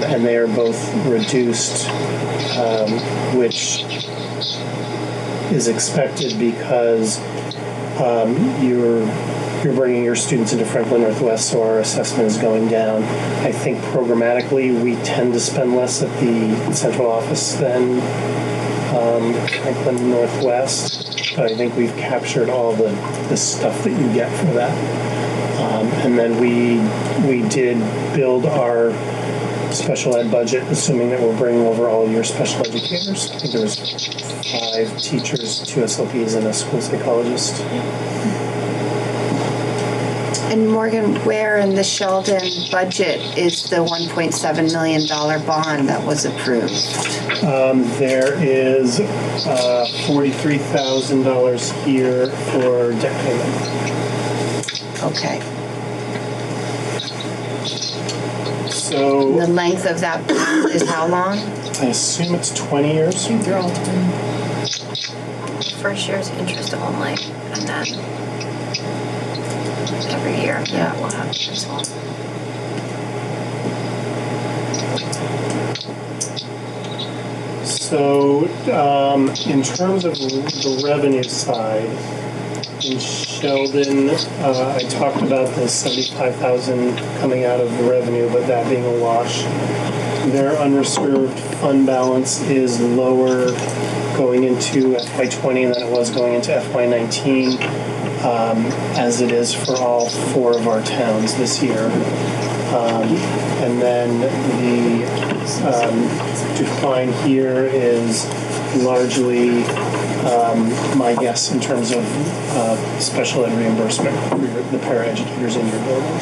And they are both reduced, which is expected because you're bringing your students into Franklin Northwest, so our assessment is going down. I think programmatically we tend to spend less at the central office than Franklin Northwest, but I think we've captured all the stuff that you get for that. And then we did build our special ed budget, assuming that we're bringing over all your special educators. I think there was 5 teachers, 2 SLPs, and a school psychologist. And Morgan, where in the Sheldon budget is the $1.7 million bond that was approved? There is $43,000 here for debt payment. Okay. So The length of that bond is how long? I assume it's 20 years. They're all first year's interest only, and then every year, yeah, we'll have principal. So in terms of the revenue side, in Sheldon, I talked about the $75,000 coming out of the revenue, but that being a wash. Their unreserved fund balance is lower going into FY20 than it was going into FY19, as it is for all 4 of our towns this year. And then the decline here is largely my guess in terms of special ed reimbursement for the paraeducators in your building.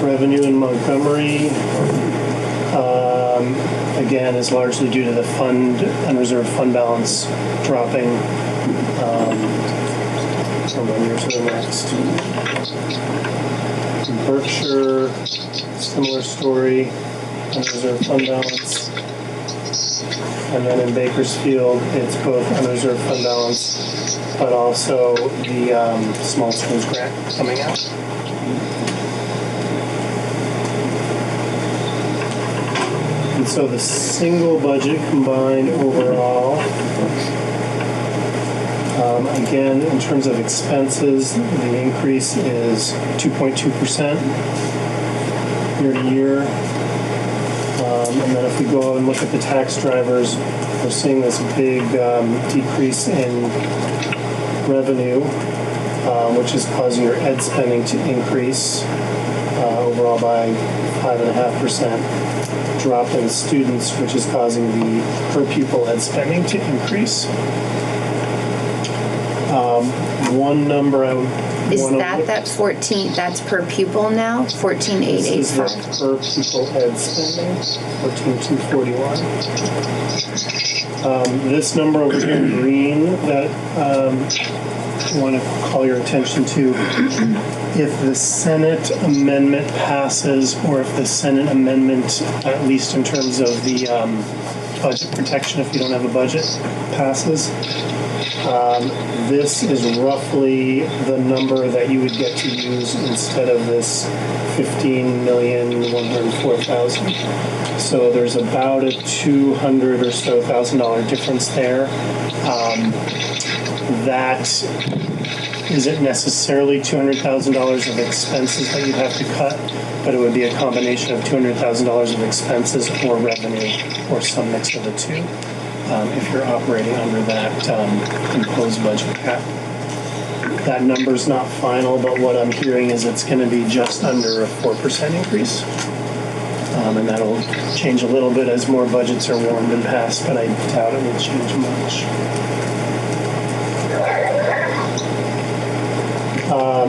Revenue in Montgomery, again, is largely due to the unreserved fund balance dropping from one year to the next. In Berkshire, similar story, unreserved fund balance. And then in Bakersfield, it's both unreserved fund balance, but also the small schools grant coming out. And so the single budget combined overall, again, in terms of expenses, the increase is 2.2% year to year. And then if we go and look at the tax drivers, we're seeing this big decrease in revenue, which is causing your ed spending to increase overall by 5.5%. Drop in students, which is causing the per pupil ed spending to increase. One number I would Is that 14, that's per pupil now? 14,885? This is the per pupil ed spending, 14,241. This number over here in green that I want to call your attention to, if the Senate amendment passes, or if the Senate amendment, at least in terms of the budget protection, if you don't have a budget, passes, this is roughly the number that you would get to use instead of this $15,104,000. So there's about a $200,000 or so difference there. That isn't necessarily $200,000 of expenses that you'd have to cut, but it would be a combination of $200,000 of expenses or revenue, or some mix of the two, if you're operating under that imposed budget cap. That number's not final, but what I'm hearing is it's going to be just under a 4% increase. And that'll change a little bit as more budgets are warmed and passed, but I doubt it will change much.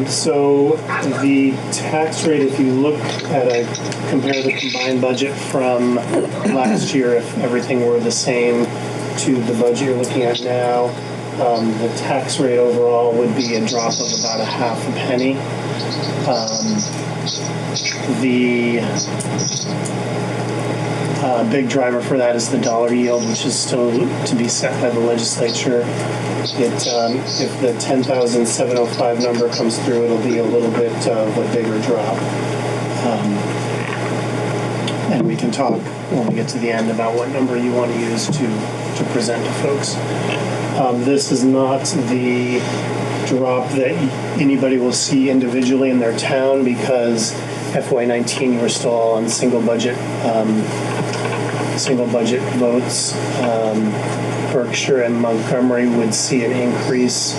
So the tax rate, if you look at compare the combined budget from last year, if everything were the same to the budget you're looking at now, the tax rate overall would be a drop of about a half a penny. The big driver for that is the dollar yield, which is still to be set by the legislature. If the 10,705 number comes through, it'll be a little bit of a bigger drop. And we can talk when we get to the end about what number you want to use to present to folks. This is not the drop that anybody will see individually in their town, because FY19 you were still all on single budget votes. Berkshire and Montgomery would see an increase,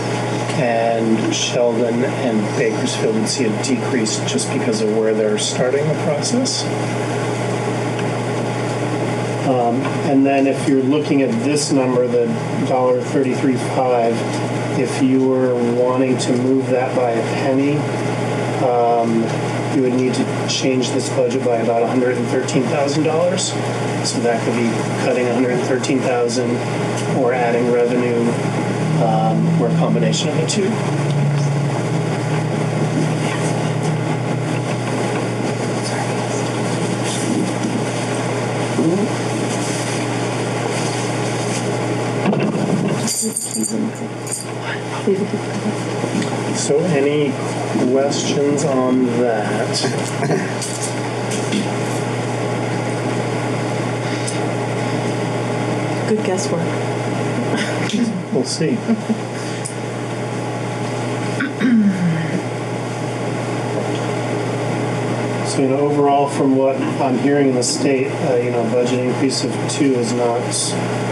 and Sheldon and Bakersfield would see a decrease just because of where they're starting the process. And then if you're looking at this number, the $1.33.5, if you were wanting to move that by a penny, you would need to change this budget by about $113,000. So that could be cutting $113,000 or adding revenue, or a combination of the two. So any questions on that? Good guesswork. We'll see. So, overall, from what I'm hearing in the state, budget increase of 2 is not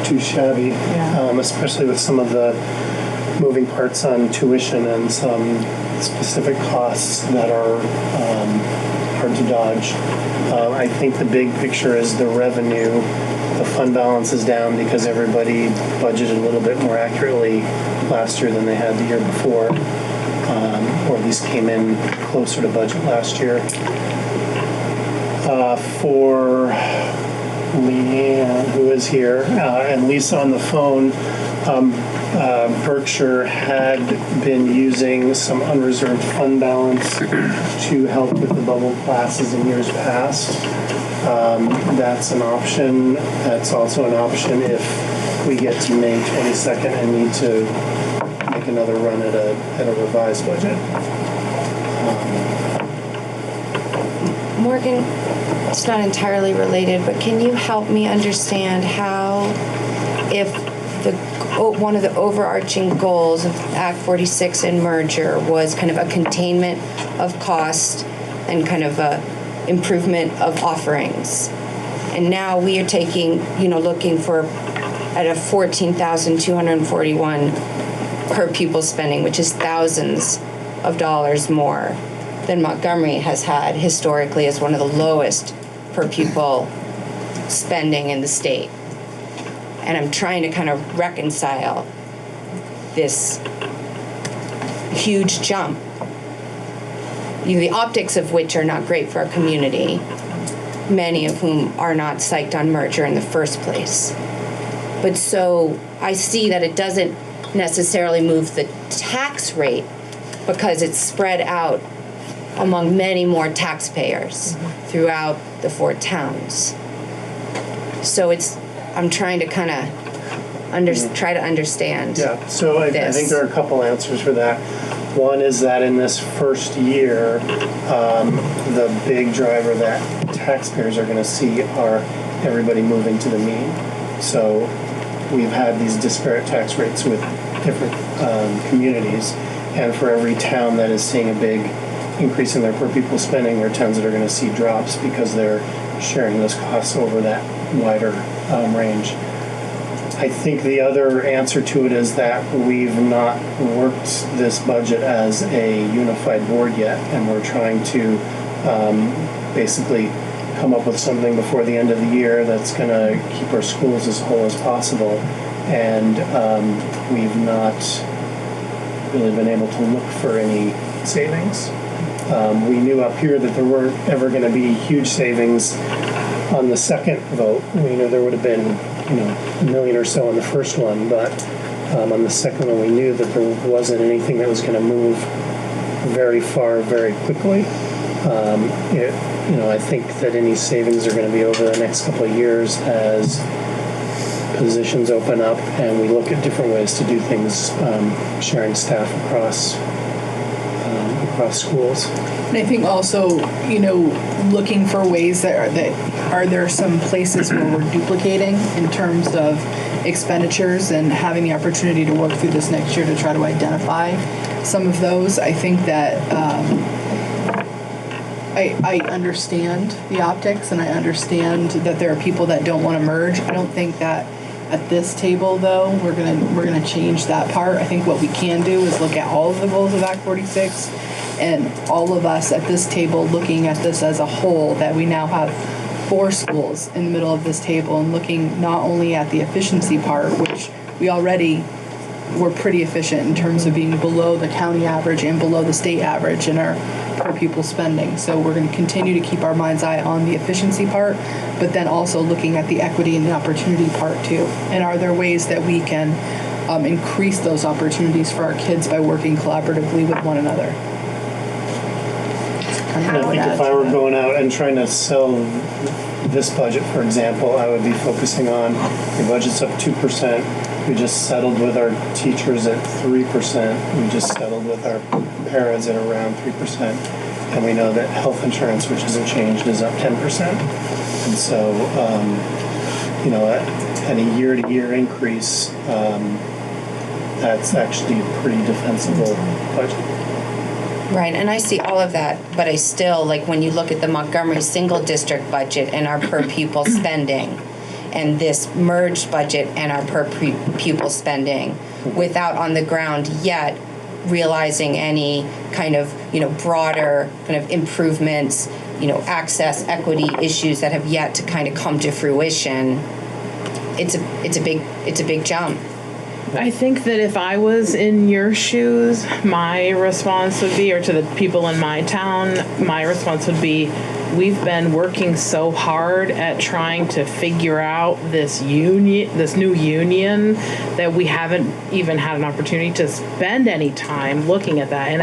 too shabby, especially with some of the moving parts on tuition and some specific costs that are hard to dodge. I think the big picture is the revenue. The fund balance is down because everybody budgeted a little bit more accurately last year than they had the year before, or at least came in closer to budget last year. For Leanne, who is here, and Lisa on the phone, Berkshire had been using some unreserved fund balance to help with the bubble classes in years past. That's an option. That's also an option if we get to May 22nd and need to make another run at a revised budget. Morgan, it's not entirely related, but can you help me understand how, if one of the overarching goals of Act 46 and merger was kind of a containment of cost and kind of a improvement of offerings, and now we are looking for at a 14,241 per pupil spending, which is thousands of dollars more than Montgomery has had historically as one of the lowest per pupil spending in the state. And I'm trying to kind of reconcile this huge jump, the optics of which are not great for our community, many of whom are not psyched on merger in the first place. But so I see that it doesn't necessarily move the tax rate because it's spread out among many more taxpayers throughout the 4 towns. So I'm trying to kind of try to understand. Yeah, so I think there are a couple answers for that. One is that in this first year, the big driver that taxpayers are going to see are everybody moving to the mean. So we've had these disparate tax rates with different communities, and for every town that is seeing a big increase in their per pupil spending, there are towns that are going to see drops because they're sharing those costs over that wider range. I think the other answer to it is that we've not worked this budget as a unified board yet, and we're trying to basically come up with something before the end of the year that's going to keep our schools as whole as possible. And we've not really been able to look for any savings. We knew up here that there weren't ever going to be huge savings on the second vote. We knew there would have been, $1 million or so on the first one, but on the second one, we knew that there wasn't anything that was going to move very far, very quickly. I think that any savings are going to be over the next couple of years as positions open up and we look at different ways to do things, sharing staff across schools. And I think also, looking for ways are there some places where we're duplicating in terms of expenditures and having the opportunity to work through this next year to try to identify some of those. I think that I understand the optics and I understand that there are people that don't want to merge. I don't think that at this table, though, we're gonna change that part. I think what we can do is look at all of the goals of Act 46 and all of us at this table looking at this as a whole, that we now have 4 schools in the middle of this table and looking not only at the efficiency part, which we already were pretty efficient in terms of being below the county average and below the state average in our per pupil spending. So we're going to continue to keep our mind's eye on the efficiency part, but then also looking at the equity and the opportunity part too. And are there ways that we can increase those opportunities for our kids by working collaboratively with one another? I think if I were going out and trying to sell this budget, for example, I would be focusing on your budget's up 2%. We just settled with our teachers at 3%. We just settled with our paras at around 3%. And we know that health insurance, which hasn't changed, is up 10%. And so, at a year-to-year increase, that's actually a pretty defensible budget. Right, and I see all of that, but I still, when you look at the Montgomery single district budget and our per pupil spending, and this merged budget and our per pupil spending, without on the ground yet realizing any kind of, broader kind of improvements, access, equity issues that have yet to kind of come to fruition, it's a big jump. I think that if I was in your shoes, my response would be, or to the people in my town, my response would be, we've been working so hard at trying to figure out this new union, that we haven't even had an opportunity to spend any time looking at that. And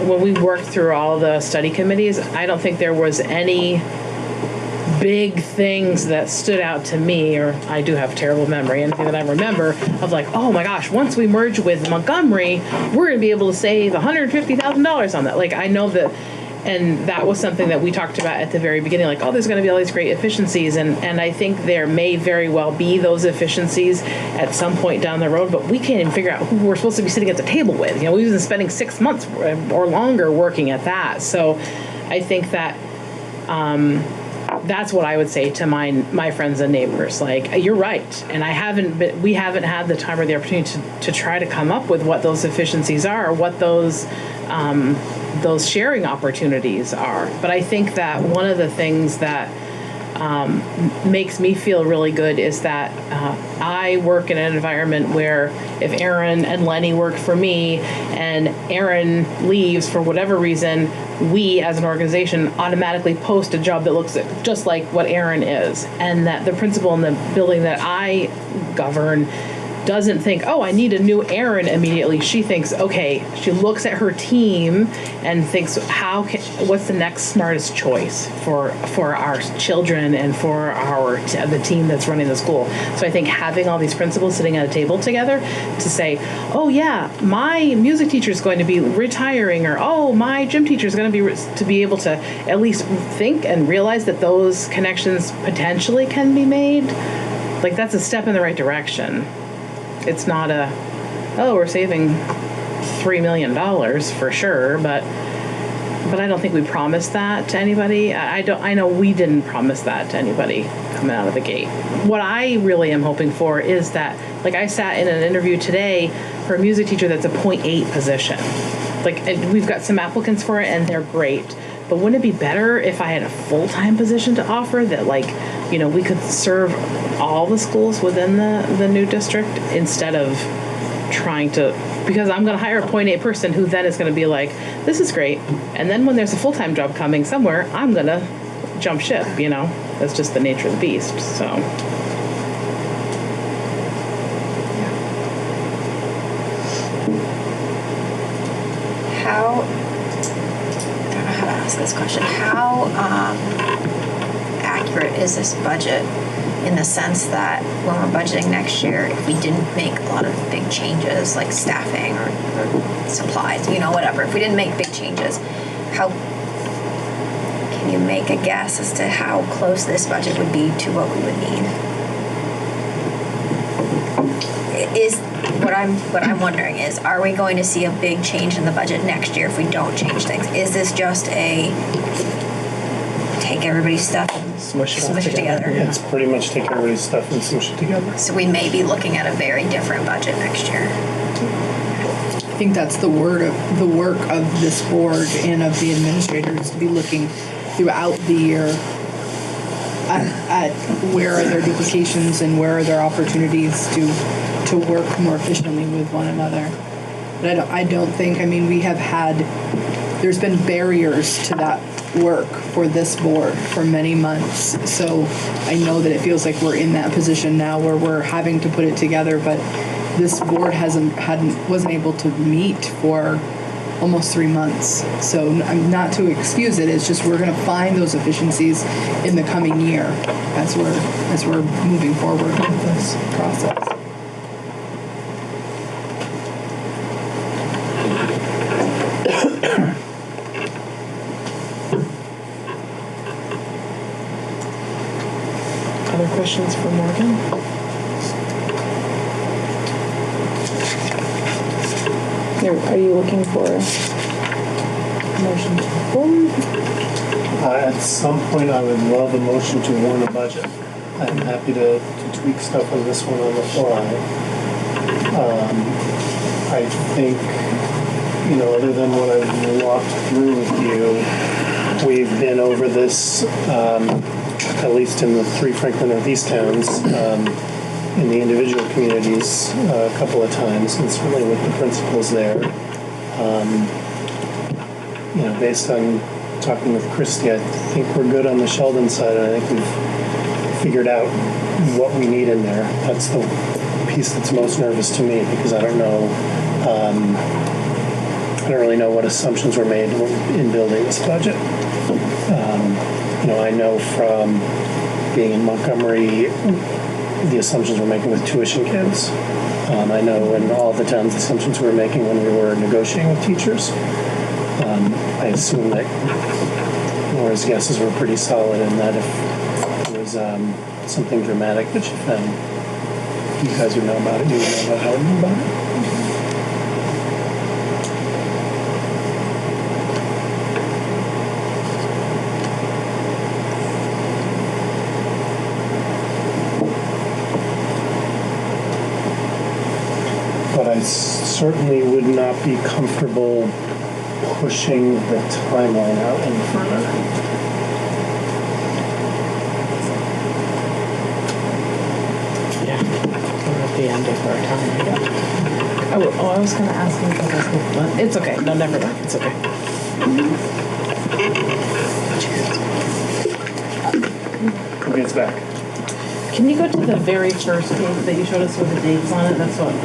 when we worked through all the study committees, I don't think there was any big things that stood out to me, or I do have terrible memory, anything that I remember of oh my gosh, once we merge with Montgomery, we're going to be able to save $150,000 on that. I know that, and that was something that we talked about at the very beginning, there's going to be all these great efficiencies, and I think there may very well be those efficiencies at some point down the road, but we can't even figure out who we're supposed to be sitting at the table with. We've been spending 6 months or longer working at that. So I think that that's what I would say to my friends and neighbors. You're right, and we haven't had the time or the opportunity to try to come up with what those efficiencies are, or what those sharing opportunities are. But I think that one of the things that makes me feel really good is that I work in an environment where if Aaron and Lenny work for me and Aaron leaves for whatever reason, we as an organization automatically post a job that looks just like what Aaron is, and that the principal in the building that I govern doesn't think, oh, I need a new Aaron immediately. She thinks, okay, she looks at her team and thinks, what's the next smartest choice for our children and for the team that's running the school. So I think having all these principals sitting at a table together to say, oh yeah, my music teacher is going to be retiring, or oh, my gym teacher is going to be able to at least think and realize that those connections potentially can be made. That's a step in the right direction. It's not we're saving $3 million for sure, but but I don't think we promised that to anybody. I know we didn't promise that to anybody coming out of the gate. What I really am hoping for is that, like, I sat in an interview today for a music teacher that's a .8 position. Like, and we've got some applicants for it and they're great. But wouldn't it be better if I had a full-time position to offer that, like, you know, we could serve all the schools within the new district instead of trying to, because I'm going to hire a .8 person who then is going to be like, this is great. And then when there's a full-time job coming somewhere, I'm going to jump ship, you know? That's just the nature of the beast, so. How, I don't know how to ask this question. How accurate is this budget in the sense that when we're budgeting next year, if we didn't make a lot of big changes like staffing or supplies, you know, whatever, if we didn't make big changes, how can you make a guess as to how close this budget would be to what we would need? Is what I'm wondering is, are we going to see a big change in the budget next year if we don't change things? Is this just a take everybody's stuff and smush it together? Yeah, it's pretty much take everybody's stuff and smush it together. So we may be looking at a very different budget next year. I think that's the work of this board and of the administrators to be looking throughout the year at where are there duplications and where are there opportunities to work more efficiently with one another. But I don't think, I mean, there's been barriers to that work for this board for many months. So I know that it feels like we're in that position now where we're having to put it together, but this board wasn't able to meet for almost 3 months. So I'm not to excuse it, it's just we're going to find those efficiencies in the coming year as we're moving forward with this process. Other questions for Morgan? Are you looking for a motion to approve? At some point, I would love a motion to warn a budget. I'm happy to tweak stuff on this one on the fly. I think, you know, other than what I've walked through with you, we've been over this, at least in the 3 Franklin Northeast towns, in the individual communities a couple of times, and certainly with the principals there. You know, based on talking with Christy, I think we're good on the Sheldon side, and I think we've figured out what we need in there. That's the piece that's most nervous to me, because I don't know, I don't really know what assumptions were made in building this budget. You know, I know from being in Montgomery, the assumptions we're making with tuition kids. I know in all the towns, the assumptions we were making when we were negotiating with teachers. I assume that Laura's guesses were pretty solid, and that if there was something dramatic that she found, you guys would know about it. You would know about how we knew about it. But I certainly would not be comfortable pushing the timeline out any further. Yeah, we're at the end of our time. Yeah. I was going to ask you about this, but it's okay. No, never mind. It's okay. Who gets back? Can you go to the very first page that you showed us with the dates on it? That's what.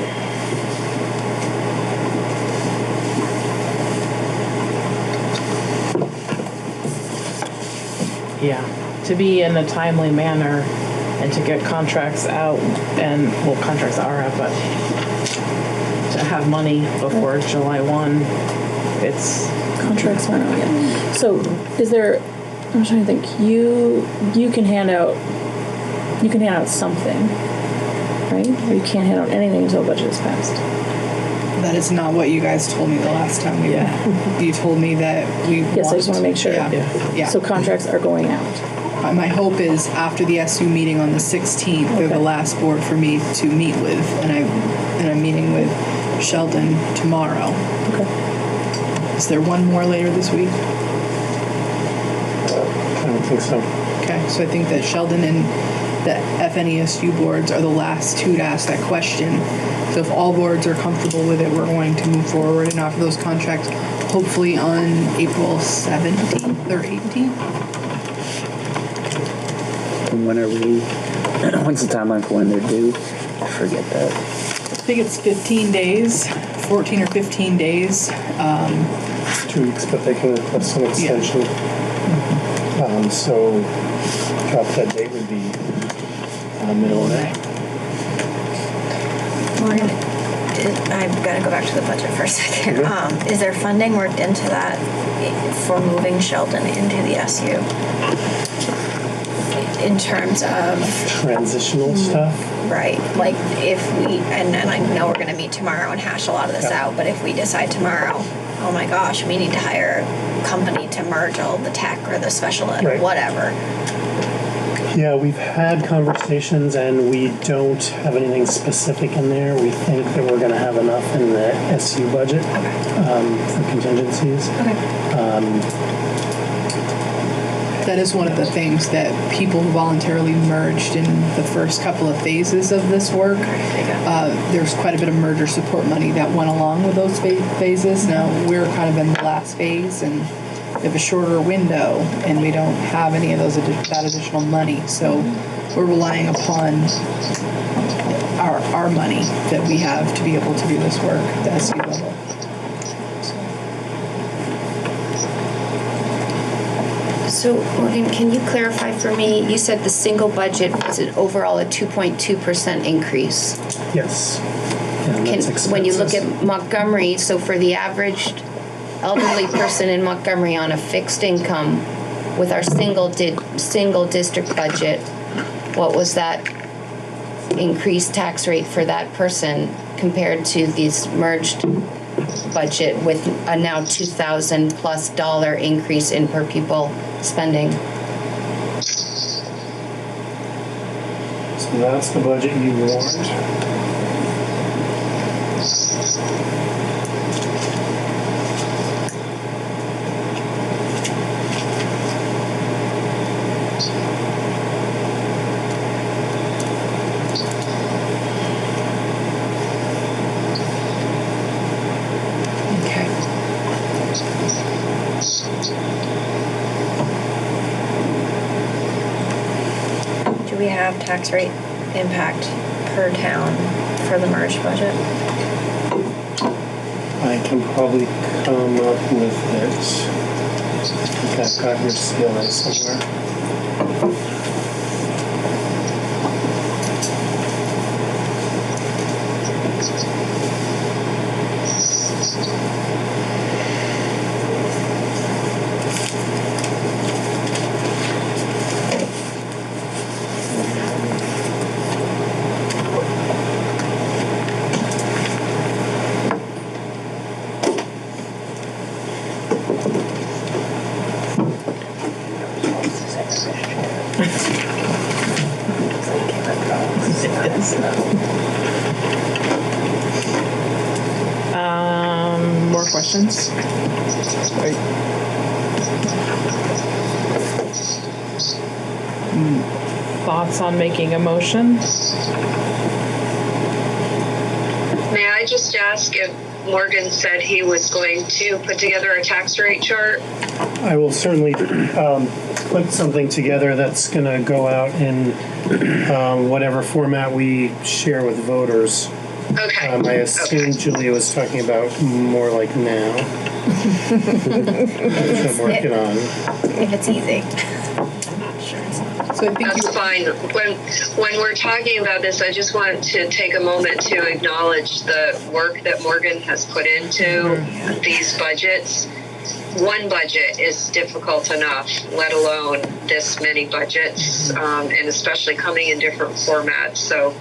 Yeah, to be in a timely manner and to get contracts out, and, well, contracts are out, but to have money before July 1, it's... Contracts aren't out yet. So is there, I'm trying to think, you can hand out something, right? Or you can't hand out anything until the budget is passed. That is not what you guys told me the last time we met. You told me that we Yes, I just want to make sure. Yeah. So contracts are going out. My hope is after the SU meeting on the 16th, they're the last board for me to meet with, and I'm meeting with Sheldon tomorrow. Okay. Is there one more later this week? I don't think so. Okay, so I think that Sheldon and the FNESU boards are the last two to ask that question. So if all boards are comfortable with it, we're going to move forward and offer those contracts hopefully on April 17th or 18th. And when are we, what's the timeline for when they're due? I forget that. I think it's 15 days, 14 or 15 days. 2 weeks, but they can request an extension. So drop that date would be middle of May. Morgan, I've got to go back to the budget for a second. Is there funding worked into that for moving Sheldon into the SU? In terms of Transitional stuff. right, like if we, and I know we're going to meet tomorrow and hash a lot of this out, but if we decide tomorrow, oh my gosh, we need to hire a company to merge all the tech or the special ed or whatever. Yeah, we've had conversations and we don't have anything specific in there. We think that we're going to have enough in the SU budget for contingencies. That is one of the things that people who voluntarily merged in the first couple of phases of this work. There's quite a bit of merger support money that went along with those phases. Now we're kind of in the last phase and we have a shorter window and we don't have any of that additional money. So we're relying upon our money that we have to be able to do this work at the SU level. So, Morgan, can you clarify for me? You said the single budget was overall a 2.2% increase. Yes. Yeah, that's When you look expenses. at Montgomery, so for the average elderly person in Montgomery on a fixed income with our single district budget, what was that increased tax rate for that person compared to this merged budget with a now $2,000+ increase in per pupil spending? So that's the budget you warned. Do we have tax rate impact per town for the merged budget? I can probably come up with it. I think I've got your CLA somewhere. More questions? Thoughts on making a motion? May I just ask if Morgan said he was going to put together a tax rate chart? I will certainly put something together that's going to go out in whatever format we share with voters. Okay. I assume Julia was talking about more like now. Which I'm working on. If it's easy. So I think That's fine. When we're talking about this, I just want to take a moment to acknowledge the work that Morgan has put into these budgets. One budget is difficult enough, let alone this many budgets, and especially coming in different formats. So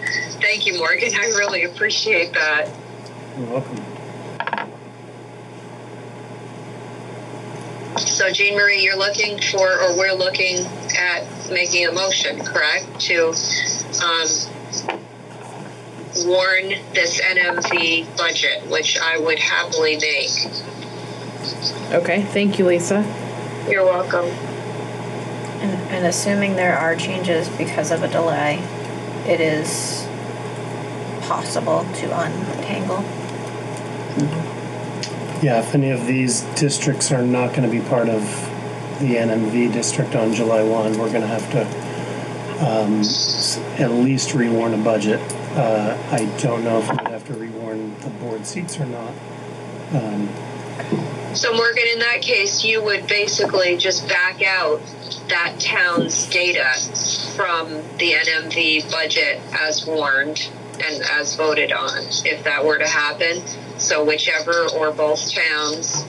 thank you, Morgan. I really appreciate that. You're welcome. So Jean Marie, you're looking for, or we're looking at making a motion, correct? To warn this NMV budget, which I would happily make. Okay, thank you, Lisa. You're welcome. And assuming there are changes because of a delay, it is possible to untangle. Yeah, if any of these districts are not going to be part of the NMV district on July 1, we're going to have to at least rewarn a budget. I don't know if we'd have to rewarn the board seats or not. So Morgan, in that case, you would basically just back out that town's data from the NMV budget as warned and as voted on, if that were to happen. So whichever or both towns,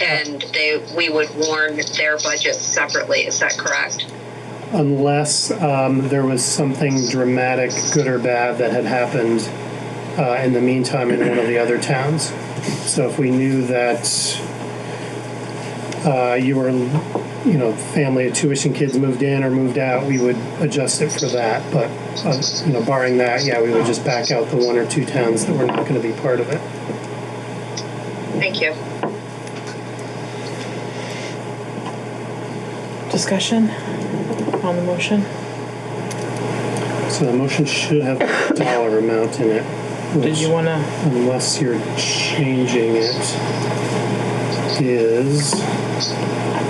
and we would warn their budgets separately. Is that correct? Unless there was something dramatic, good or bad, that had happened in the meantime in one of the other towns. So if we knew that you were, family of tuition kids moved in or moved out, we would adjust it for that. But, barring that, yeah, we would just back out the one or two towns that were not going to be part of it. Thank you. Discussion on the motion? So the motion should have a dollar amount in it. Did you want to? Unless you're changing it, is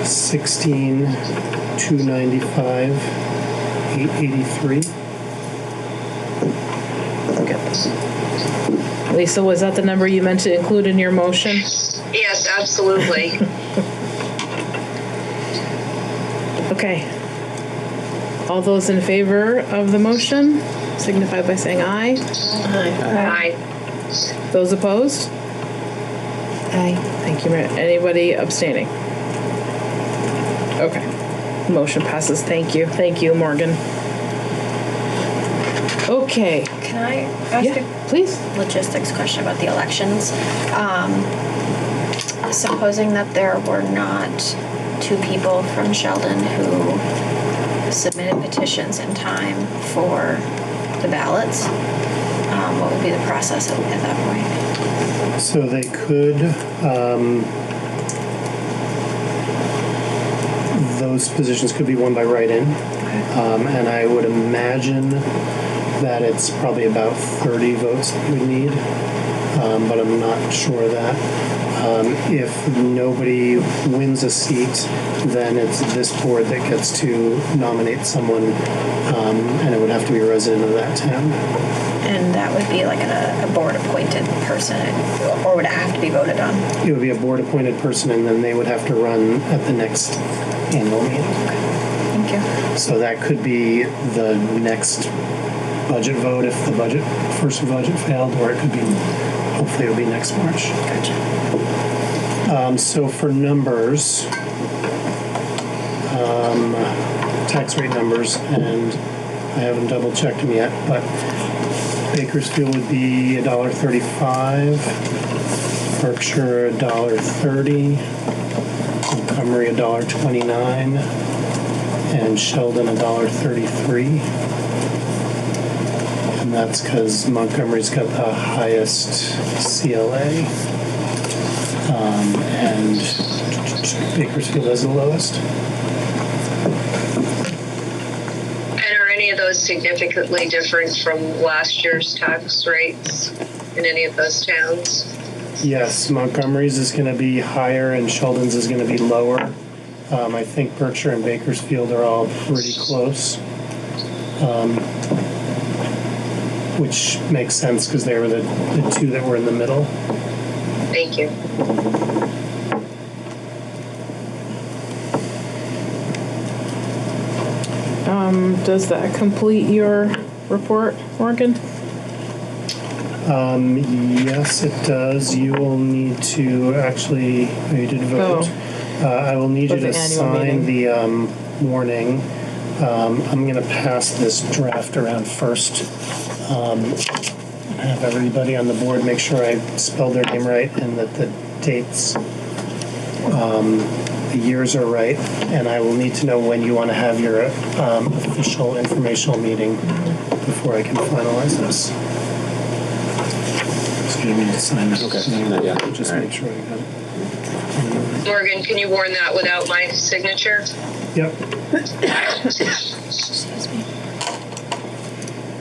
16,295, 883. Lisa, was that the number you meant to include in your motion? Yes, absolutely. Okay. All those in favor of the motion signify by saying aye. Aye. Those opposed? Aye. Thank you, Mary. Anybody abstaining? Okay. Motion passes. Thank you. Thank you, Morgan. Okay. Can I ask Yeah, please. a logistics question about the elections? Supposing that there were not two people from Sheldon who submitted petitions in time for the ballots, what would be the process at that point? So they could, those positions could be won by write-in. And I would imagine that it's probably about 30 votes that you would need, but I'm not sure of that. If nobody wins a seat, then it's this board that gets to nominate someone, and it would have to be a resident of that town. And that would be like a board-appointed person, or would it have to be voted on? It would be a board-appointed person, and then they would have to run at the next annual meeting. Thank you. So that could be the next budget vote if the first budget failed, or it could be, hopefully it'll be next March. Gotcha. So for numbers, tax rate numbers, and I haven't double checked them yet, but Bakersfield would be $1.35, Berkshire $1.30, Montgomery $1.29, and Sheldon $1.33. And that's because Montgomery's got the highest CLA, and Bakersfield has the lowest. And are any of those significantly different from last year's tax rates in any of those towns? Yes, Montgomery's is going to be higher and Sheldon's is going to be lower. I think Berkshire and Bakersfield are all pretty close, which makes sense because they were the two that were in the middle. Thank you. Does that complete your report, Morgan? Yes, it does. You will need to actually, you did vote. I will need you to sign the warning. I'm going to pass this draft around first. Have everybody on the board make sure I spelled their name right and that the dates the years are right, and I will need to know when you want to have your official informational meeting before I can finalize this. So you need to sign that. Okay. Yeah. Just All right. make sure you have it. Morgan, can you warn that without my signature? Yep.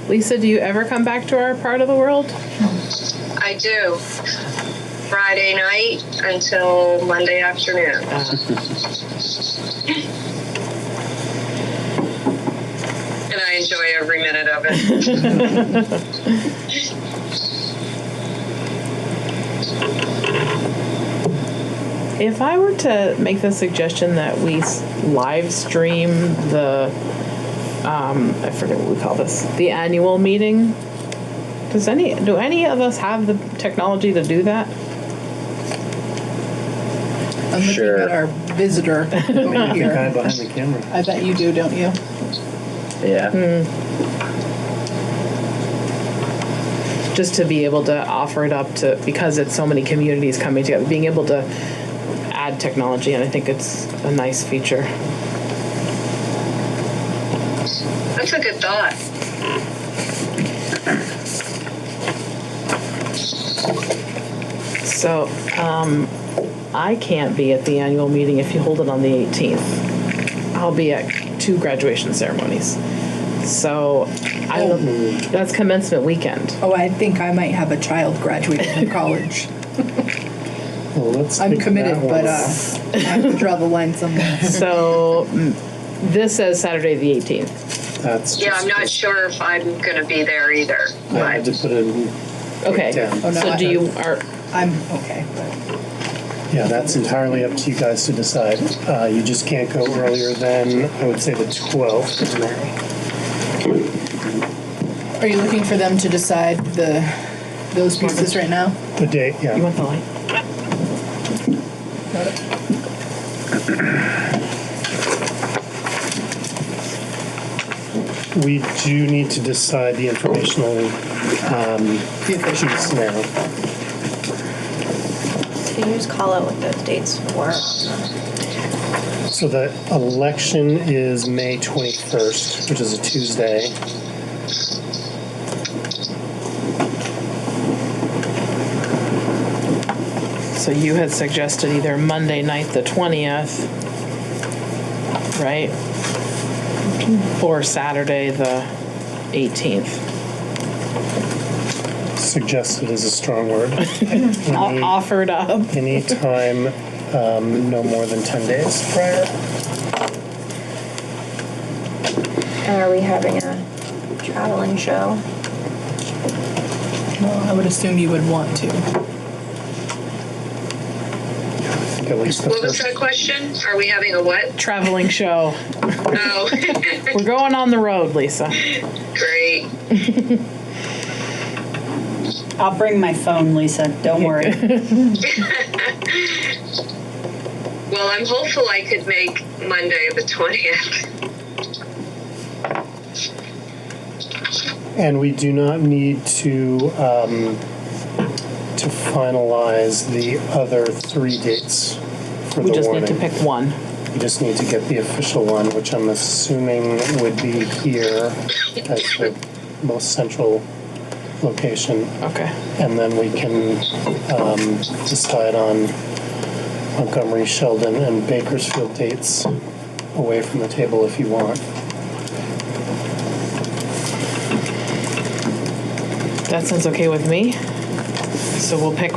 Lisa, do you ever come back to our part of the world? I do. Friday night until Monday afternoon. And I enjoy every minute of it. If I were to make the suggestion that we live stream the, I forget what we call this, the annual meeting, do any of us have the technology to do that? I'm looking Sure. at our visitor over The guy here. behind the camera. I bet you do, don't you? Yeah. Just to be able to offer it up to, because it's so many communities coming together, being able to add technology, and I think it's a nice feature. That's a good thought. So, I can't be at the annual meeting if you hold it on the 18th. I'll be at 2 graduation ceremonies. So, that's commencement weekend. Oh, I think I might have a child graduating from college. Well, let's I'm pick committed, that but one. I have to draw the line somewhere. So, this says Saturday the 18th. That's Yeah, just I'm not sure if I'm going to be there either. I had to put it in. Okay. down. Oh, no, So I do you, I'm okay. But Yeah, that's entirely up to you guys to decide. You just can't go earlier than, I would say, the 12th of May. are you looking for them to decide those pieces right now? The date, yeah. you want the light? We do need to decide the informational piece now. Can you just call out what those dates were? So the election is May 21st, which is a Tuesday. So you had suggested either Monday night the 20th, right? Or Saturday the 18th. Suggested is a strong word. Offered up. Any time, no more than 10 days prior. And are we having a traveling show? Well, I would assume you would want to. I think at least the What was first. that question? Are we having a what? Traveling show. Oh, We're going on the road, Lisa. great. I'll bring my phone, Lisa. Don't worry. Well, I'm hopeful I could make Monday the 20th. And we do not need to finalize the other 3 dates for We the just warning. need to pick one. We just need to get the official one, which I'm assuming would be here as the most central location. Okay. And then we can decide on Montgomery, Sheldon, and Bakersfield dates away from the table if you want. That sounds okay with me. So we'll pick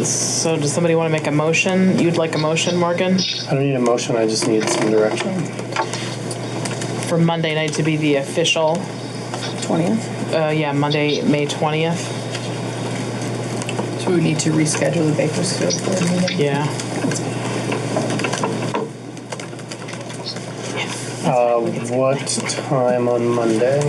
so does somebody want to make a motion? You'd like a motion, Morgan? I don't need a motion, I just need some direction. For Monday night to be the official, 20th? yeah, Monday, May 20th. So we need to reschedule the Bakersfield board meeting. Yeah. What time on Monday?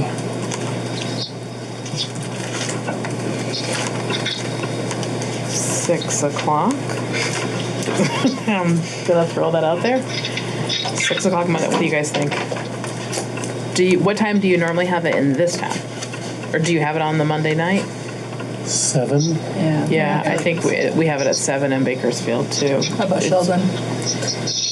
$6. I'm gonna throw that out there. 6 o'clock Monday. What do you guys think? What time do you normally have it in this town? Or do you have it on the Monday night? 7? Yeah, I think we have it at 7 in Bakersfield too. How about Sheldon?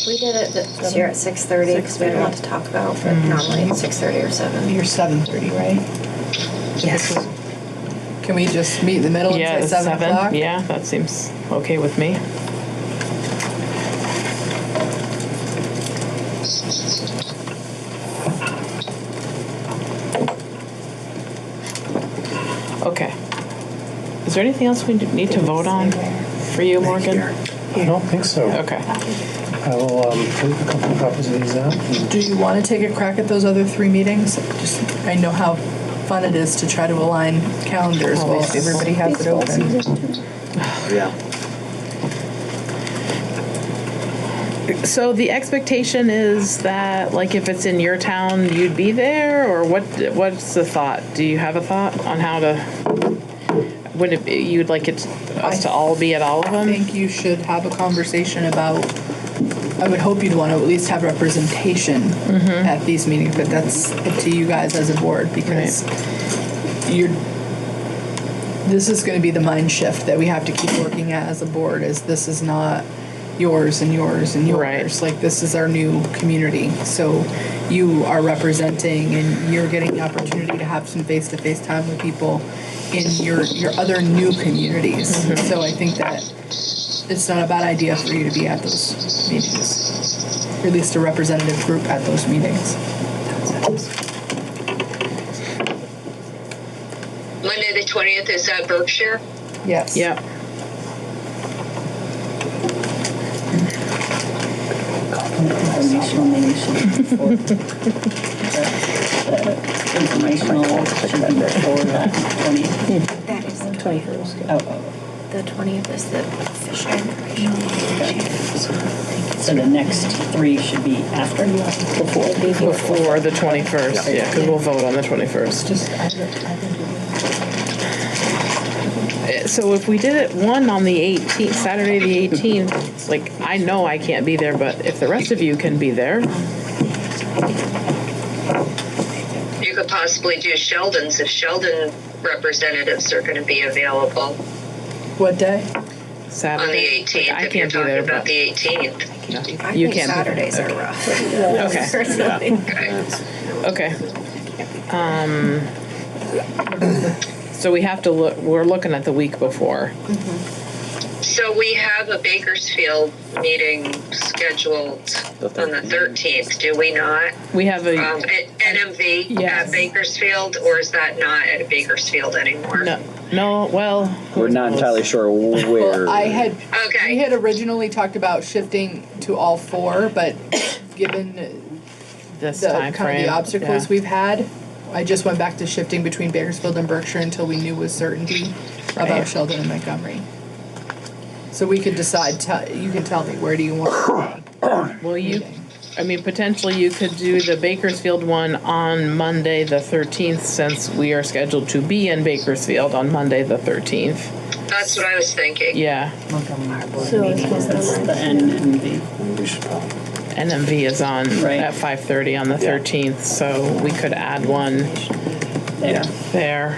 We did it this year at 6:30 because we had a lot to talk about, but normally it's 6:30 or 7. You're 7:30, right? Yes. Can we just meet in the middle Yeah, and the say 7 o'clock? Yeah, that seems okay with me. Okay. Is there anything else we need to vote on for you, Morgan? I don't think so. Okay. I will take a couple of copies of these out. Do you want to take a crack at those other 3 meetings? I know how fun it is to try to align calendars while everybody has it open. Yeah. So the expectation is that, like, if it's in your town, you'd be there, or what's the thought? Do you have a thought on how to? Would it be, you'd like us to all be at all of them? I think you should have a conversation about, I would hope you'd want to at least have representation at these meetings, but that's up to you guys as a board, because this is going to be the mind shift that we have to keep working at as a board, is this is not yours and yours and yours. Right. Like, this is our new community. So you are representing, and you're getting the opportunity to have some face-to-face time with people in your other new communities. So I think that it's not a bad idea for you to be at those meetings, or at least a representative group at those meetings. Monday the 20th is at Berkshire. Yes. Yep. Informational meeting should be before. Informational should be before that 20th. That is the 21st. Oh, The 20th is the official information. so the next 3 should be after? Before the 21st, yeah, because we'll vote on the 21st. So if we did it one on the 18th, Saturday the 18th, like, I know I can't be there, but if the rest of you can be there, You could possibly do Sheldon's if Sheldon representatives are going to be available What day? Saturday. on the 18th. I if you're can't be there, talking about but the 18th. I you think can't be there. Saturdays are rough. Okay. Okay. Okay. So we have to look. We're looking at the week before. So we have a Bakersfield meeting scheduled on the 13th, do we not? We have a At NMV Yes. at Bakersfield, or is that not at Bakersfield anymore? no. Well, We're not entirely sure where. Well, Okay. we had originally talked about shifting to all 4, but given this the time kind of frame. the obstacles we've had, I just went back to shifting between Bakersfield and Berkshire until we knew with certainty Right. about Sheldon and Montgomery. So we could decide, you can tell me, where do you want to Well, be? potentially you could do the Bakersfield one on Monday the 13th, since we are scheduled to be in Bakersfield on Monday the 13th. That's what I was thinking. Yeah, So that's the NMV. We should probably. NMV is on Right. at 5:30 on the 13th, so we could add one there.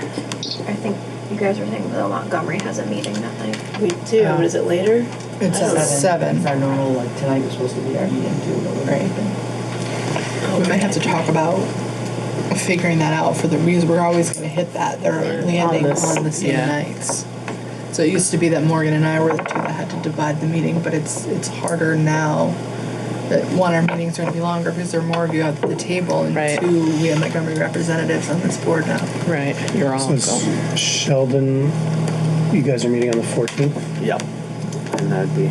I think you guys were saying that Montgomery has a meeting that night. We do. Is it later? It's at 7. It's our normal, like, tonight was supposed to be our meeting too. But Right. We might have to talk about figuring that out for the reason we're always going to hit that. They're landing on the same yeah. nights. So it used to be that Morgan and I were the two that had to divide the meeting, but it's harder now. That one, our meetings are going to be longer because there are more of you at the table, and Right. 2, we have Montgomery representatives on this board now. Right, you're all. So it's Sheldon, you guys are meeting on the 14th? Yep. And that'd be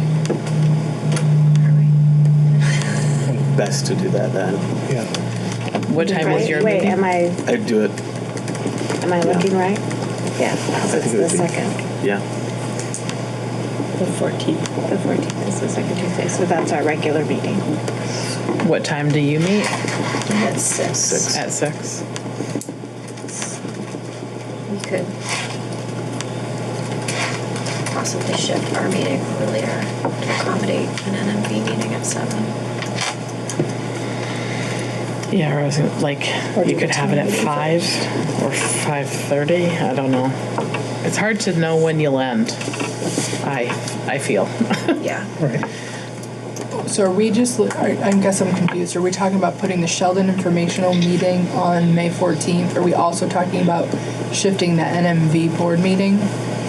best to do that then. Yeah. What time is your Wait, meeting? am I I'd do it. looking right? Yeah, it's think it the would be- second. Yeah. The 14th. The 14th is the second Tuesday, so that's our regular meeting. What time do you meet? At 6. 6. At 6. We could possibly shift our meeting earlier to accommodate an NMV meeting at 7. Yeah, or I was gonna, like, you could have it at 5 or 5:30. I don't know. it's hard to know when you'll end. I feel. Yeah. Right. So are we just, I guess I'm confused. Are we talking about putting the Sheldon informational meeting on May 14th? Are we also talking about shifting the NMV board meeting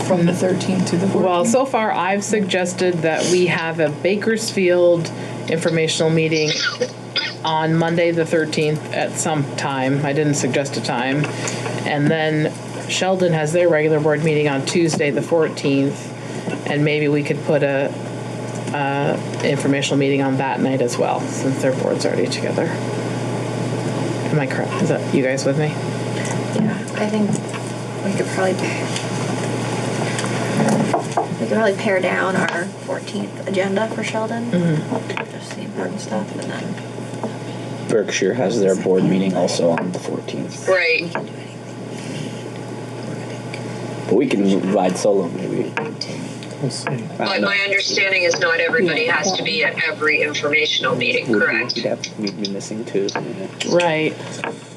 from the 13th to the 14th? Well, so far I've suggested that we have a Bakersfield informational meeting on Monday the 13th at some time. I didn't suggest a time. And then Sheldon has their regular board meeting on Tuesday the 14th. And maybe we could put a informational meeting on that night as well, since their board's already together. Am I correct? Is that you guys with me? Yeah, I think we could probably pare down our 14th agenda for Sheldon. Just the important stuff, and then Berkshire has their board meeting also on the 14th. Right. But we can ride solo maybe. We'll see. But my understanding is not everybody has to be at every informational meeting, correct? We'd be missing two. Yeah. Right.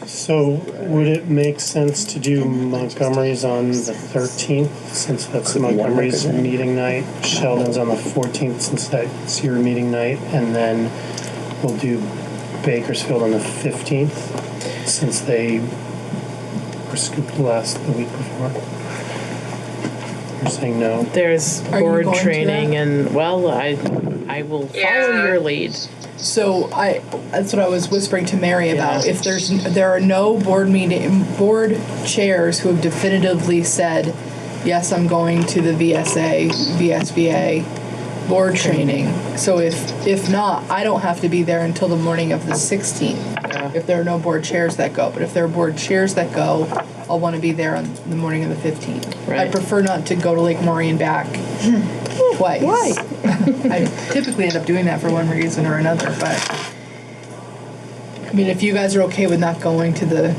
So would it make sense to do Montgomery's on the 13th, since that's Could one Montgomery's represent. meeting night? Sheldon's on the 14th, since that's your meeting night, and then we'll do Bakersfield on the 15th, since they were scooped the week before. You're saying no? There's Are you board going to training that? and, well, I will follow Yeah. your lead. So that's what I was whispering to Mary about. Yeah. If there are no board chairs who have definitively said, yes, I'm going to the VSBA board training. So if not, I don't have to be there until the morning of the 16th. If there are no board chairs that go, but if there are board chairs that go, I'll want to be there on the morning of the 15th. Right. I prefer not to go to Lake Maury and back twice. Why? I typically end up doing that for one reason or another, but I mean, if you guys are okay with not going to the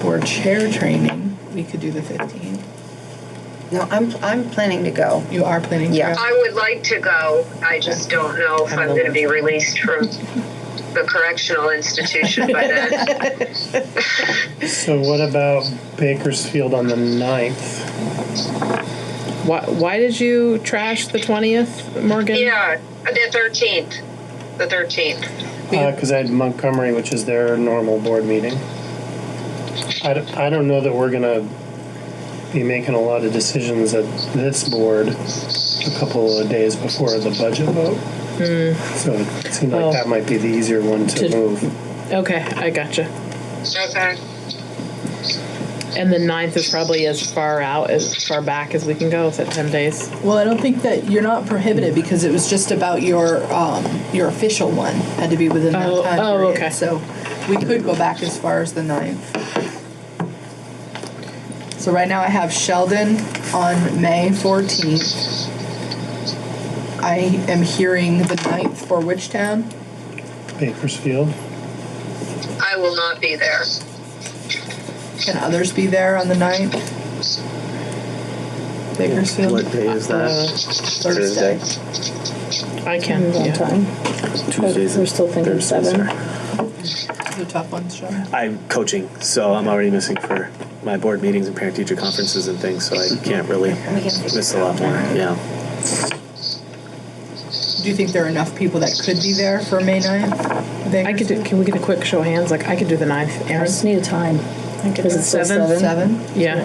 board chair training, we could do the 15th. No, I'm planning to go. You are planning to Yeah. go? I would like to go. I just don't know if I'm going to be released from the correctional institution by then. So what about Bakersfield on the 9th? Why did you trash the 20th, Morgan? Yeah, the 13th. The 13th. Because I had Montgomery, which is their normal board meeting. I don't know that we're going to be making a lot of decisions at this board a couple of days before the budget vote. So it seemed like that might be the easier one to move. Okay, I gotcha. Okay. And the 9th is probably as far back as we can go. Is that 10 days? Well, I don't think that you're not prohibited because it was just about your official one had to be within that time period. Okay. So we could go back as far as the 9th. So right now I have Sheldon on May 14th. I am hearing the 9th for which town? Bakersfield. I will not be there. Can others be there on the 9th? Bakersfield? What day is that? Thursday. I can. One Yeah. time. Tuesdays. We're still thinking Thursdays, 7. sorry. These are tough ones, Sean. I'm coaching, so I'm already missing for my board meetings and parent-teacher conferences and things, so I can't really miss a lot more. Yeah. Do you think there are enough people that could be there for May 9th? I could do. Can we get a quick show of hands? Like I could do the 9th. I Aaron? just need a time. Is it still 7? 7? Yeah.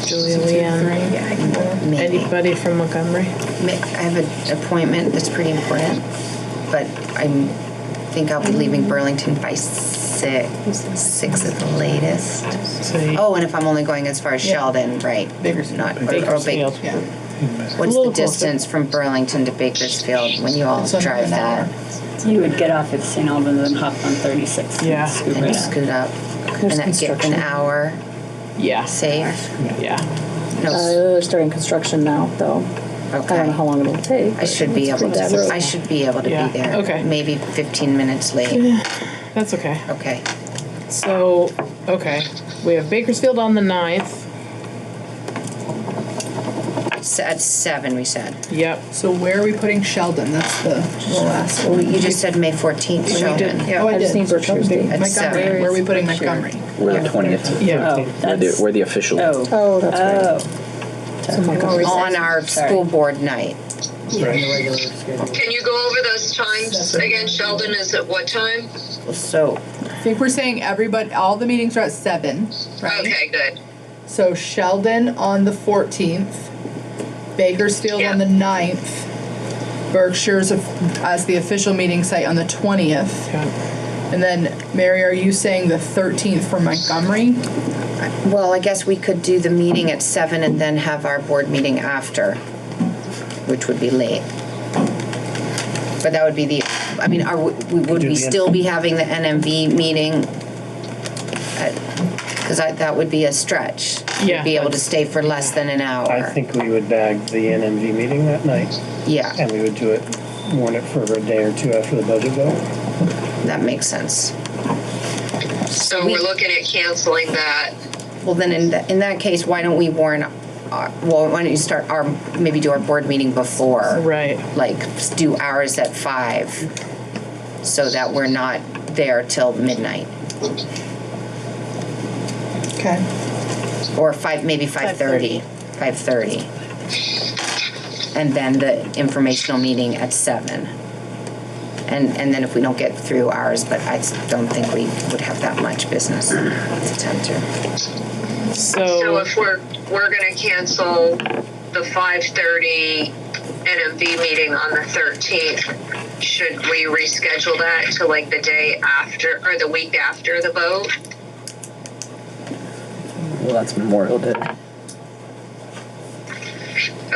Julia, Leanne. Yeah, I can go. Maybe. Anybody from Montgomery? I have an appointment that's pretty important, but I think I'll be leaving Burlington by 6 at the latest. So you- Oh, and if I'm only going as far as Yeah. Sheldon, right? Bakersfield. Not Bakersfield. Yeah. What's A little the distance from Burlington to Bakersfield when you all It's under drive an that? hour. You would get off at St. Albans and hop on 36. and Yeah. scoot And right just out. scoot up? And that get construction. an hour Yeah. safe? Yeah. No, They're starting construction now, though. I don't know okay. how long it'll take. I should be able That to, road. I should be able to Yeah, be there. okay. Maybe 15 minutes late. That's okay. Okay. So, okay. We have Bakersfield on the 9th. at 7, we said. Yep. So where are we putting Sheldon? That's the last Well, one. you just said May 14th, Sheldon. Oh, I I just did. need Berkshire's date. At Montgomery. 7. Where are we putting Montgomery? We're the 20th. Yeah. We're the official. Oh, that's right. On our school board night. In the regular schedule. Can you go over those times again, Sheldon? Is at what time? So, I think we're saying all the meetings are at 7, right? Okay, good. So Sheldon on the 14th, Bakersfield on the 9th, Berkshire's as the official meeting site on the 20th. And then, Mary, are you saying the 13th for Montgomery? well, I guess we could do the meeting at 7 and then have our board meeting after, which would be late. But that would be would we still be having the NMV meeting? Because that would be a stretch. Yeah. Be able to stay for less than an hour. I think we would bag the NMV meeting that night, Yeah, and we would warn it for a day or two after the budget vote. that makes sense. So we're looking at canceling that. Well, then in that case, why don't we warn, why don't you start maybe do our board meeting before? Right. Like, do ours at 5, so that we're not there till midnight. Okay. Or 5:30. 5:30. And then the informational meeting at 7. And then if we don't get through ours, but I don't think we would have that much business to attend to. So if we're gonna cancel the 5:30 NMV meeting on the 13th, should we reschedule that to like the day after or the week after the vote? Well, that's Memorial Day.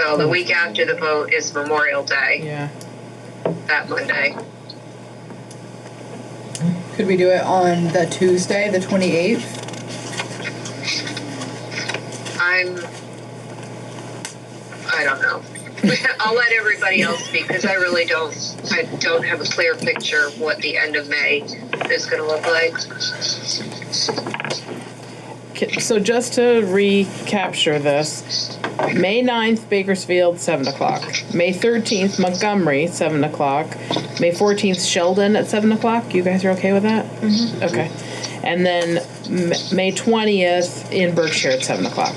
Oh, the week after the vote is Memorial Day, Yeah. that Monday. Could we do it on the Tuesday, the 28th? I don't know. I'll let everybody else speak because I don't have a clear picture of what the end of May is going to look like. So just to recapture this, May 9th, Bakersfield, 7 o'clock. May 13th, Montgomery, 7 o'clock. May 14th, Sheldon at 7 o'clock. You guys are okay with that? Mm-hmm. Okay. And then May 20th in Berkshire at 7 o'clock.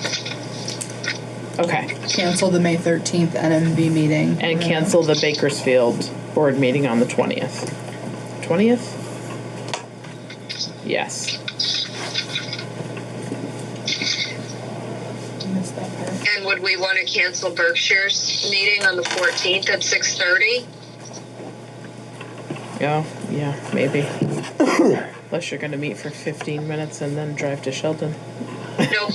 Okay. Cancel the May 13th NMV meeting. And cancel the Bakersfield board meeting on the 20th. 20th? Yes. And would we want to cancel Berkshire's meeting on the 14th at 6:30? Yeah, maybe. Unless you're going to meet for 15 minutes and then drive to Sheldon. Nope.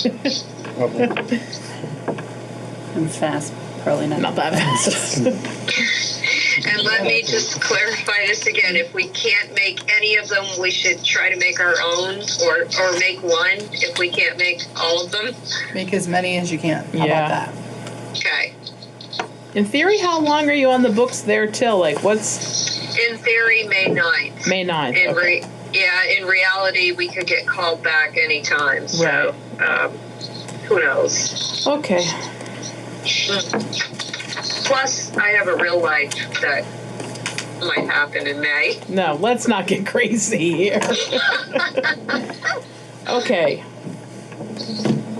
It's fast, probably not. Not that fast. And let me just clarify this again. If we can't make any of them, we should try to make our own or make one if we can't make all of them. Make as many as you can. How Yeah. about that? Okay. In theory, how long are you on the books there till? Like, what's In theory, May 9th. May 9th? In in reality, we could get called back anytime. So, who knows? Okay. Plus, I have a real life that might happen in May. No, let's not get crazy here. Okay.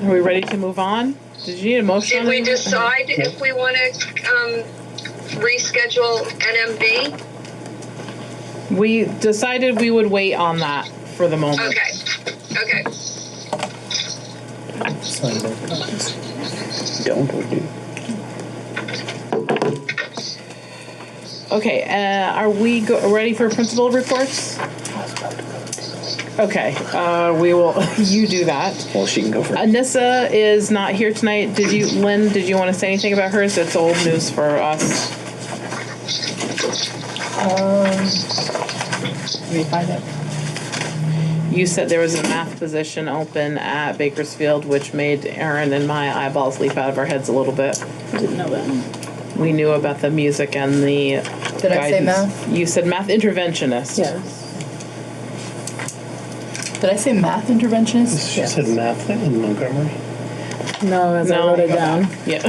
Are we ready to move on? Did you need a motion? Did we decide if we want to reschedule NMV? We decided we would wait on that for the moment. Okay. Don't or do? Okay, are we ready for principal reports? Okay, we will, you do that. Well, she can go first. Anissa is not here tonight. Lynn, did you want to say anything about hers? It's old news for us. Let me find it. You said there was a math position open at Bakersfield, which made Aaron and my eyeballs leap out of our heads a little bit. I didn't know that. We knew about the music and the Did I say math? You said math interventionist. Yes. Did I say math interventionist? She said math in Montgomery. No, as I wrote it down. Yeah.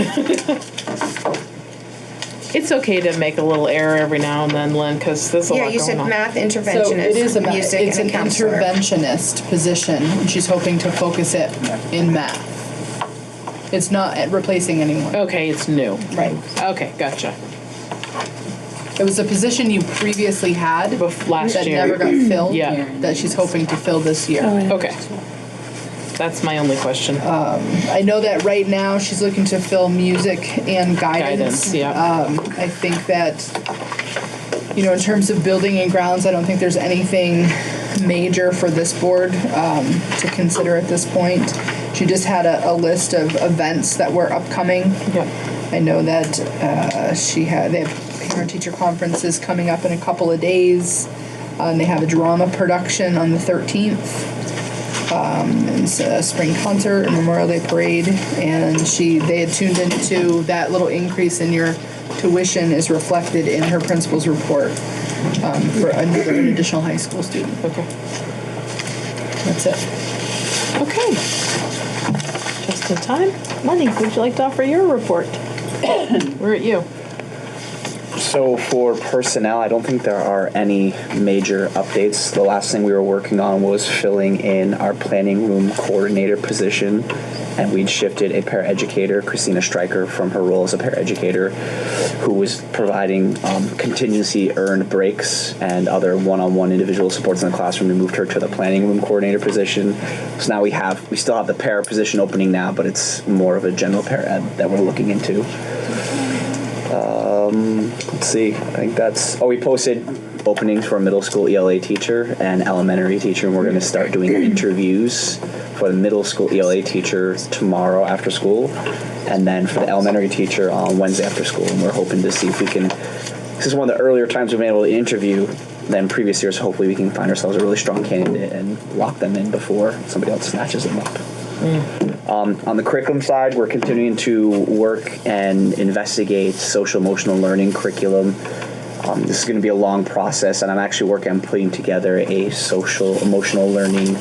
It's okay to make a little error every now and then, Lynn, because there's a lot Yeah, going you said on. math So interventionist, it is music, it's and an a counselor. interventionist position, and she's hoping to focus it in math. It's not replacing anyone. Okay, it's new. Right. Okay, gotcha. It was a position you previously had Last that year. never got filled. Yeah. That she's hoping to fill this year. Okay. That's my only question. I know that right now she's looking to fill music and guidance. Guidance, yeah. I think that, in terms of building and grounds, I don't think there's anything major for this board to consider at this point. She just had a list of events that were upcoming. Yeah. I know that they have parent-teacher conferences coming up in a couple of days. And they have a drama production on the 13th. It's a spring concert and Memorial Day parade, and they had tuned into that little increase in your tuition is reflected in her principal's report for an additional high school student. Okay. That's it. Okay. Just in time. Lenny, would you like to offer your report? We're at you. So for personnel, I don't think there are any major updates. The last thing we were working on was filling in our planning room coordinator position, and we'd shifted a paraeducator, Christina Stryker, from her role as a paraeducator, who was providing contingency earned breaks and other one-on-one individual supports in the classroom. We moved her to the planning room coordinator position. So now we still have the para position opening now, but it's more of a general para ed that we're looking into. Let's see, I think we posted openings for a middle school ELA teacher and elementary teacher, and we're going to start doing interviews for the middle school ELA teacher tomorrow after school, and then for the elementary teacher on Wednesday after school. And we're hoping to see if we can, this is one of the earlier times we've been able to interview than previous years. Hopefully we can find ourselves a really strong candidate and lock them in before somebody else snatches them up. On the curriculum side, we're continuing to work and investigate social emotional learning curriculum. This is going to be a long process, and I'm actually working on putting together a social emotional learning,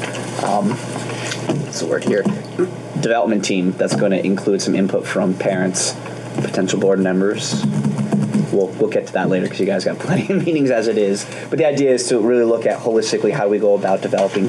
what's the word here, development team that's going to include some input from parents, potential board members. We'll get to that later because you guys got plenty of meetings as it is. But the idea is to really look at holistically how we go about developing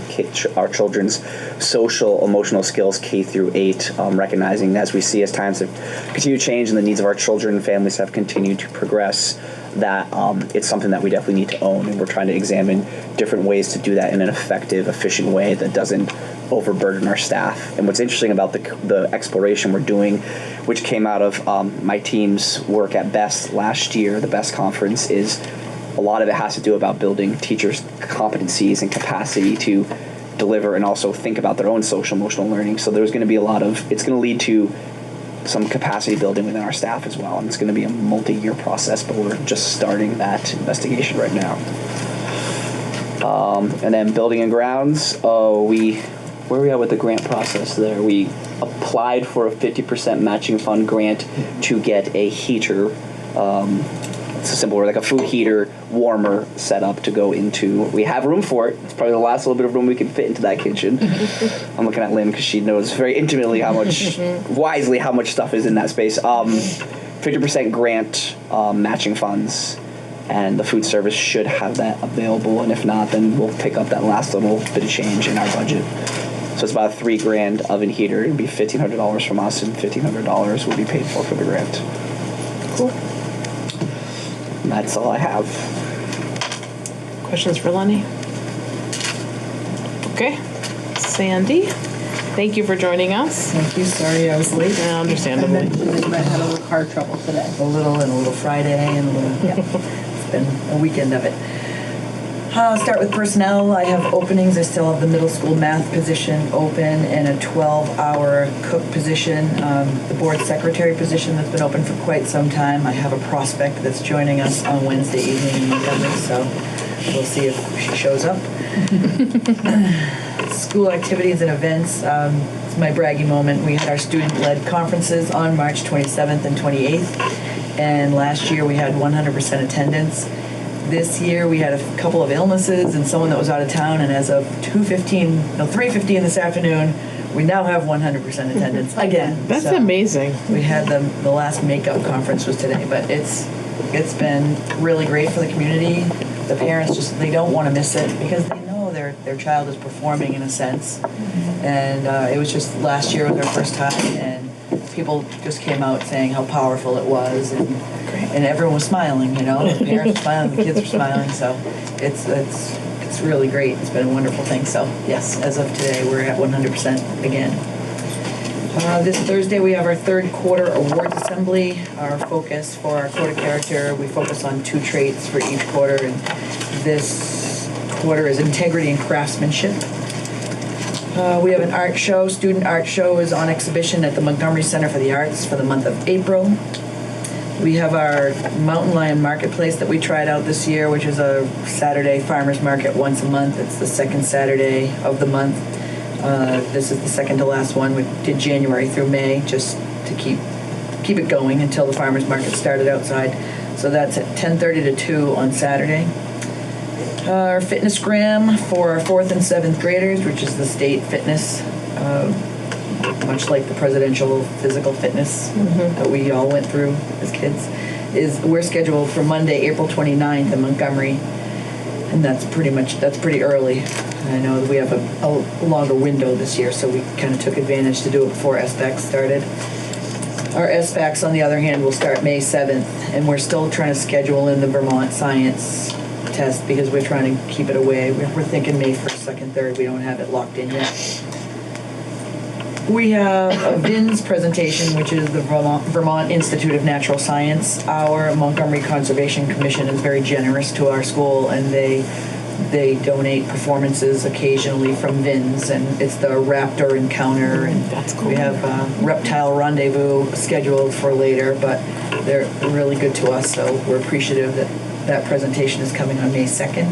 our children's social emotional skills K through 8, recognizing as we see as times have continued to change and the needs of our children and families have continued to progress, that it's something that we definitely need to own, and we're trying to examine different ways to do that in an effective, efficient way that doesn't overburden our staff. And what's interesting about the exploration we're doing, which came out of my team's work at BEST last year, the BEST conference, is a lot of it has to do about building teachers' competencies and capacity to deliver and also think about their own social emotional learning. So there's going to be it's going to lead to some capacity building within our staff as well, and it's going to be a multi-year process, but we're just starting that investigation right now. And then building and grounds, where are we at with the grant process there? We applied for a 50% matching fund grant to get a heater. It's a simple word, like a food heater warmer set up to go into. We have room for it. It's probably the last little bit of room we can fit into that kitchen. I'm looking at Lynn because she knows very intimately wisely how much stuff is in that space. 50% grant matching funds, and the food service should have that available. And if not, then we'll pick up that last little bit of change in our budget. So it's about a $3,000 oven heater. It'd be $1,500 from us, and $1,500 will be paid for the grant. Cool. And that's all I have. Questions for Lenny? Okay. Sandy, thank you for joining us. Thank you. Sorry I was late. Yeah, understandably. I had a little car trouble today. A little Friday and a little, yeah. It's been a weekend of it. I'll start with personnel. I have openings. I still have the middle school math position open and a 12-hour cook position. The board secretary position that's been open for quite some time. I have a prospect that's joining us on Wednesday evening in Montgomery, so we'll see if she shows up. School activities and events. It's my braggy moment. We had our student-led conferences on March 27th and 28th, and last year we had 100% attendance. This year we had a couple of illnesses and someone that was out of town, and as of 3:15 this afternoon, we now have 100% attendance again. That's So amazing. We had the last makeup conference was today, but it's been really great for the community. The parents they don't want to miss it because they know their child is performing in a sense. And it was just last year was our first time, and people just came out saying how powerful it was, and everyone was smiling. The parents were smiling, the kids were smiling. So it's really great. It's been a wonderful thing. So yes, as of today, we're at 100% again. This Thursday, we have our third quarter awards assembly. Our focus for our code of character, we focus on 2 traits for each quarter, and this quarter is integrity and craftsmanship. We have an art show. Student art show is on exhibition at the Montgomery Center for the Arts for the month of April. We have our Mountain Lion Marketplace that we tried out this year, which is a Saturday farmers market once a month. It's the second Saturday of the month. This is the second to last one. We did January through May just to keep it going until the farmers market started outside. So that's at 10:30 to 2 on Saturday. Our fitnessgram for our 4th and 7th graders, which is the state fitness, much like the presidential physical fitness that we all went through as kids, we're scheduled for Monday, April 29th in Montgomery, and that's pretty early. I know that we have a longer window this year, so we kind of took advantage to do it before SBAC started. Our SBACs, on the other hand, will start May 7th, and we're still trying to schedule in the Vermont science test because we're trying to keep it away. We're thinking May 1st, 2nd, 3rd. We don't have it locked in yet. We have a VINS presentation, which is the Vermont Institute of Natural Science. Our Montgomery Conservation Commission is very generous to our school, and they donate performances occasionally from VINS, and it's the raptor encounter, and that's cool. We have reptile rendezvous scheduled for later, but they're really good to us, so we're appreciative that presentation is coming on May 2nd.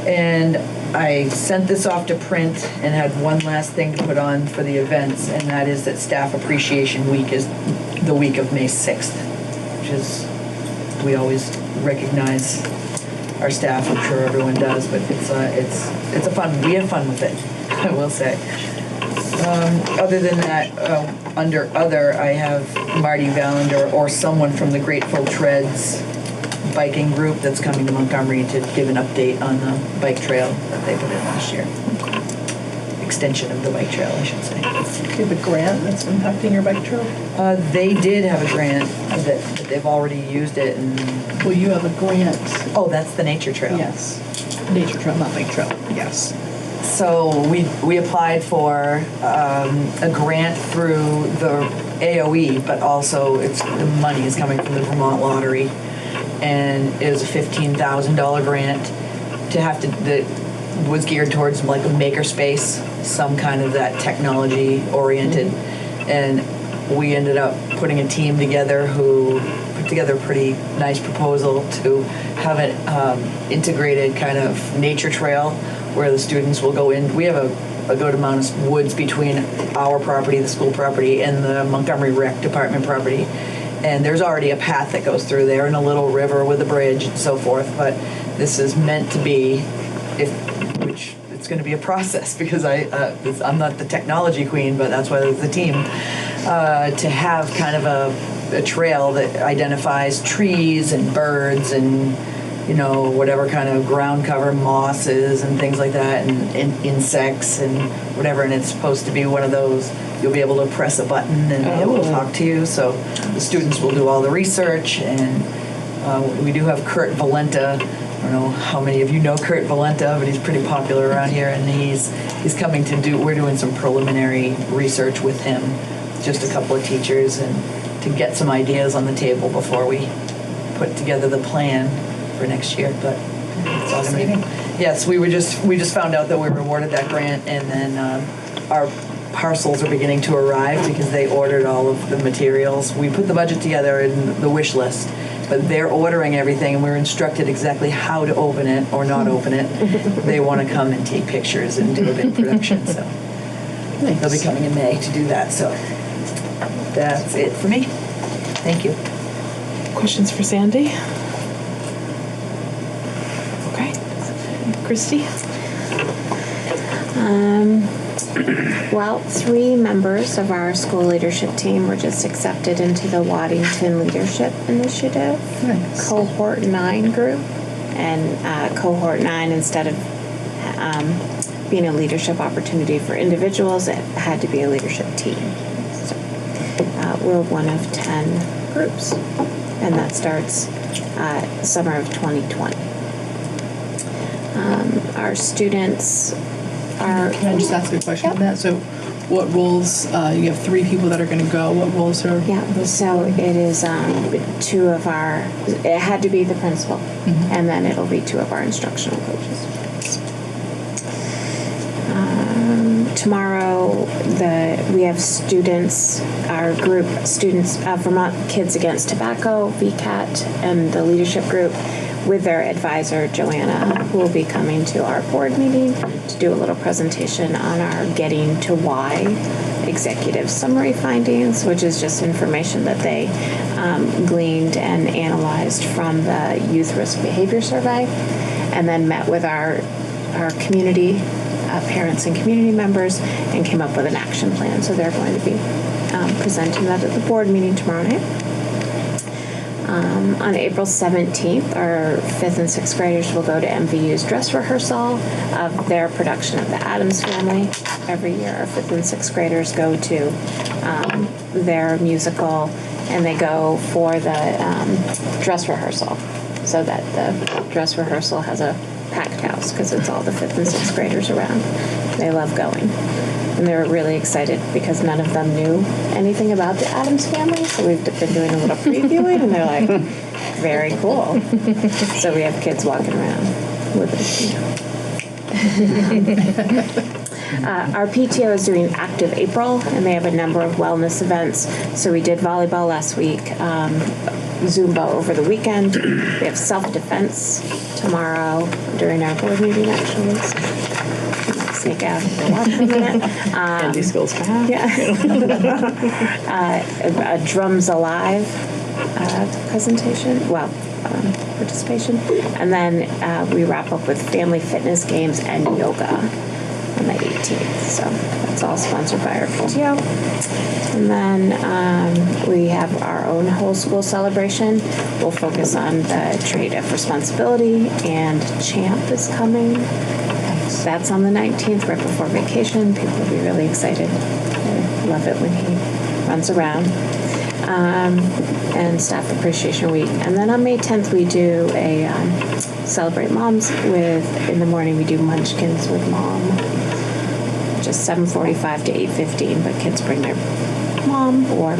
And I sent this off to print and had one last thing to put on for the events, and that is that Staff Appreciation Week is the week of May 6th, which is, we always recognize our staff. I'm sure everyone does, but it's a fun. We have fun with it, I will say. Other than that, under other, I have Marty Valander or someone from the Grateful Treads biking group that's coming to Montgomery to give an update on the bike trail that they put in last year. Extension of the bike trail, I should say. Do you have a grant that's impacting your bike trail? They did have a grant that they've already used it. And well, you have a grant. Oh, that's the nature trail. Yes, nature trail, not bike trail. Yes. So we applied for a grant through the AOE, but also the money is coming from the Vermont Lottery, and it was a $15,000 grant that was geared towards like a makerspace, some kind of that technology oriented, and we ended up putting a team together who put together a pretty nice proposal to have an integrated kind of nature trail where the students will go in. We have a good amount of woods between our property, the school property, and the Montgomery Rec Department property. And there's already a path that goes through there and a little river with a bridge and so forth. But this is meant to be, which it's going to be a process because I'm not the technology queen, but that's why there's the team, to have kind of a trail that identifies trees and birds and whatever kind of ground cover, mosses and things like that, and insects and whatever. And it's supposed to be one of those, you'll be able to press a button and it will talk to you. So the students will do all the research, and we do have Kurt Valenta. I don't know how many of you know Kurt Valenta, but he's pretty popular around here, and he's coming we're doing some preliminary research with him, just a couple of teachers, and to get some ideas on the table before we put together the plan for next year. But it's all yes, we just found out that we were awarded that grant, and then our parcels are beginning to arrive because they ordered all of the materials. We put the budget together in the wish list, but they're ordering everything, and we're instructed exactly how to open it or not open it. They want to come and take pictures and do a big production, so they'll be coming in May to do that. So that's it for me. Thank you. Questions for Sandy? Okay. Christy? Well, 3 members of our school leadership team were just accepted into the Waddington Leadership Initiative Cohort 9 group. And Cohort 9, instead of being a leadership opportunity for individuals, it had to be a leadership team. So we're one of 10 groups, and that starts summer of 2020. Our students are... Can I just ask a question on that? So what roles, you have 3 people that are going to go, what roles are... Yeah, so it is 2 of our... It had to be the principal, and then it'll be 2 of our instructional coaches. Tomorrow, we have students, our group, students, Vermont Kids Against Tobacco, VCAT, and the leadership group with their advisor, Joanna, who will be coming to our board meeting to do a little presentation on our Getting to Why executive summary findings, which is just information that they gleaned and analyzed from the Youth Risk Behavior Survey, and then met with our community parents and community members and came up with an action plan. So they're going to be presenting that at the board meeting tomorrow night. On April 17th, our 5th and 6th graders will go to MVU's dress rehearsal of their production of The Addams Family. Every year, our 5th and 6th graders go to their musical, and they go for the dress rehearsal, so that the dress rehearsal has a packed house because it's all the 5th and 6th graders around. They love going. And they were really excited because none of them knew anything about the Addams Family, so we've been doing a little previewing, and they're like, very cool. So we have kids walking around with it. Our PTO is doing Active April, and they have a number of wellness events. So we did volleyball last week, Zumba over the weekend. We have self-defense tomorrow during our board meeting, actually. So sneak out and watch for a minute. Handy skills to have. Yeah. A Drums Alive presentation, participation. And then we wrap up with family fitness games and yoga on the 18th. So that's all sponsored by our PTO. And then we have our own whole school celebration. We'll focus on the trait of responsibility, and CHAMP is coming. That's on the 19th, right before vacation. People will be really excited. They love it when he runs around. And Staff Appreciation Week. And then on May 10th, we do a Celebrate Moms in the morning we do Munchkins with Mom. Just 7:45 to 8:15, but kids bring their mom or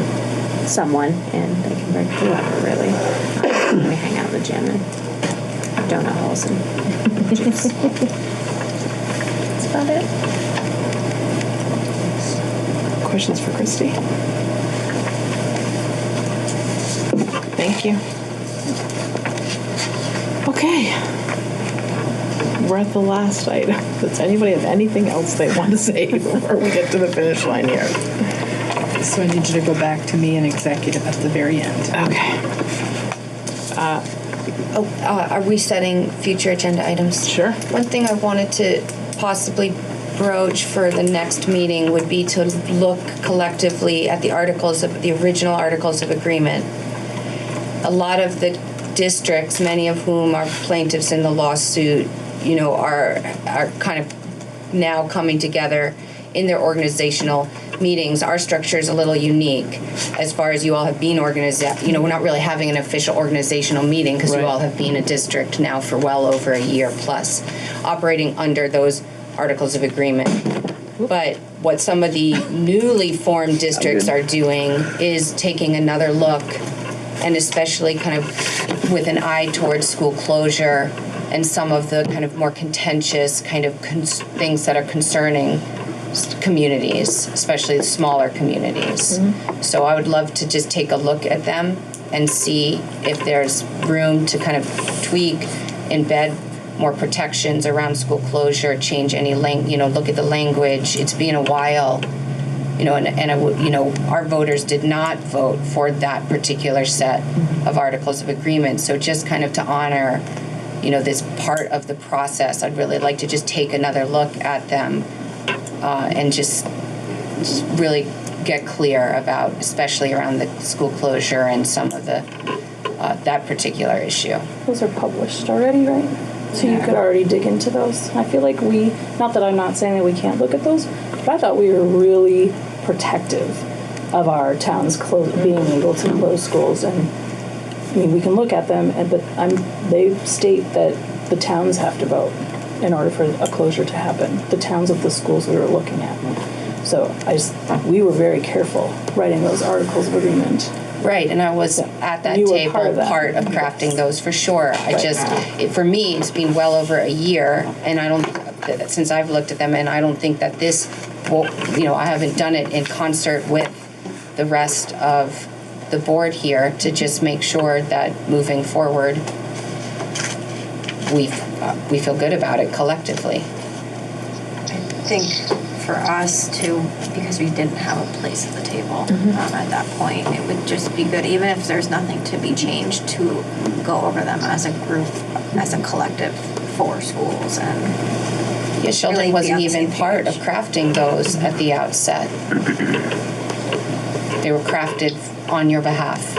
someone, and they can bring whoever, really. We hang out in the gym and have donut holes and juice. That's about it. Questions for Christy? Thank you. Okay. We're at the last item. Does anybody have anything else they want to say before we get to the finish line here? So I need you to go back to me and executive at the very end. Okay. Are we setting future agenda items? Sure. One thing I wanted to possibly broach for the next meeting would be to look collectively at the original articles of agreement. A lot of the districts, many of whom are plaintiffs in the lawsuit, are kind of now coming together in their organizational meetings. Our structure is a little unique as far as you all have been organized. We're not really having an official organizational meeting because you all have been a district now for well over a year plus, operating under those articles of agreement. But what some of the newly formed districts are doing is taking another look, and especially kind of with an eye towards school closure and some of the kind of more contentious kind of things that are concerning communities, especially the smaller communities. Mm-hmm. So I would love to just take a look at them and see if there's room to kind of tweak, embed more protections around school closure, change any look at the language. It's been a while, our voters did not vote for that particular set of articles of agreement. So just kind of to honor, this part of the process, I'd really like to just take another look at them and just really get clear about, especially around the school closure and some of the that particular issue. Those are published already, right? So you could already dig into those. I feel like not that I'm not saying that we can't look at those, but I thought we were really protective of our towns being able to close schools. And I mean, we can look at them, but they state that the towns have to vote in order for a closure to happen. The towns of the schools we were looking at. So we were very careful writing those articles of agreement. Right, and I was at that table, part of crafting those for sure. For me, it's been well over a year, and since I've looked at them, and I don't think that this, I haven't done it in concert with the rest of the board here to just make sure that moving forward, we feel good about it collectively. I think for us too, because we didn't have a place at the table at that point, it would just be good, even if there's nothing to be changed, to go over them as a group, as a collective for schools. And Sheldon really wasn't even part of crafting those at the outset. They were crafted on your behalf.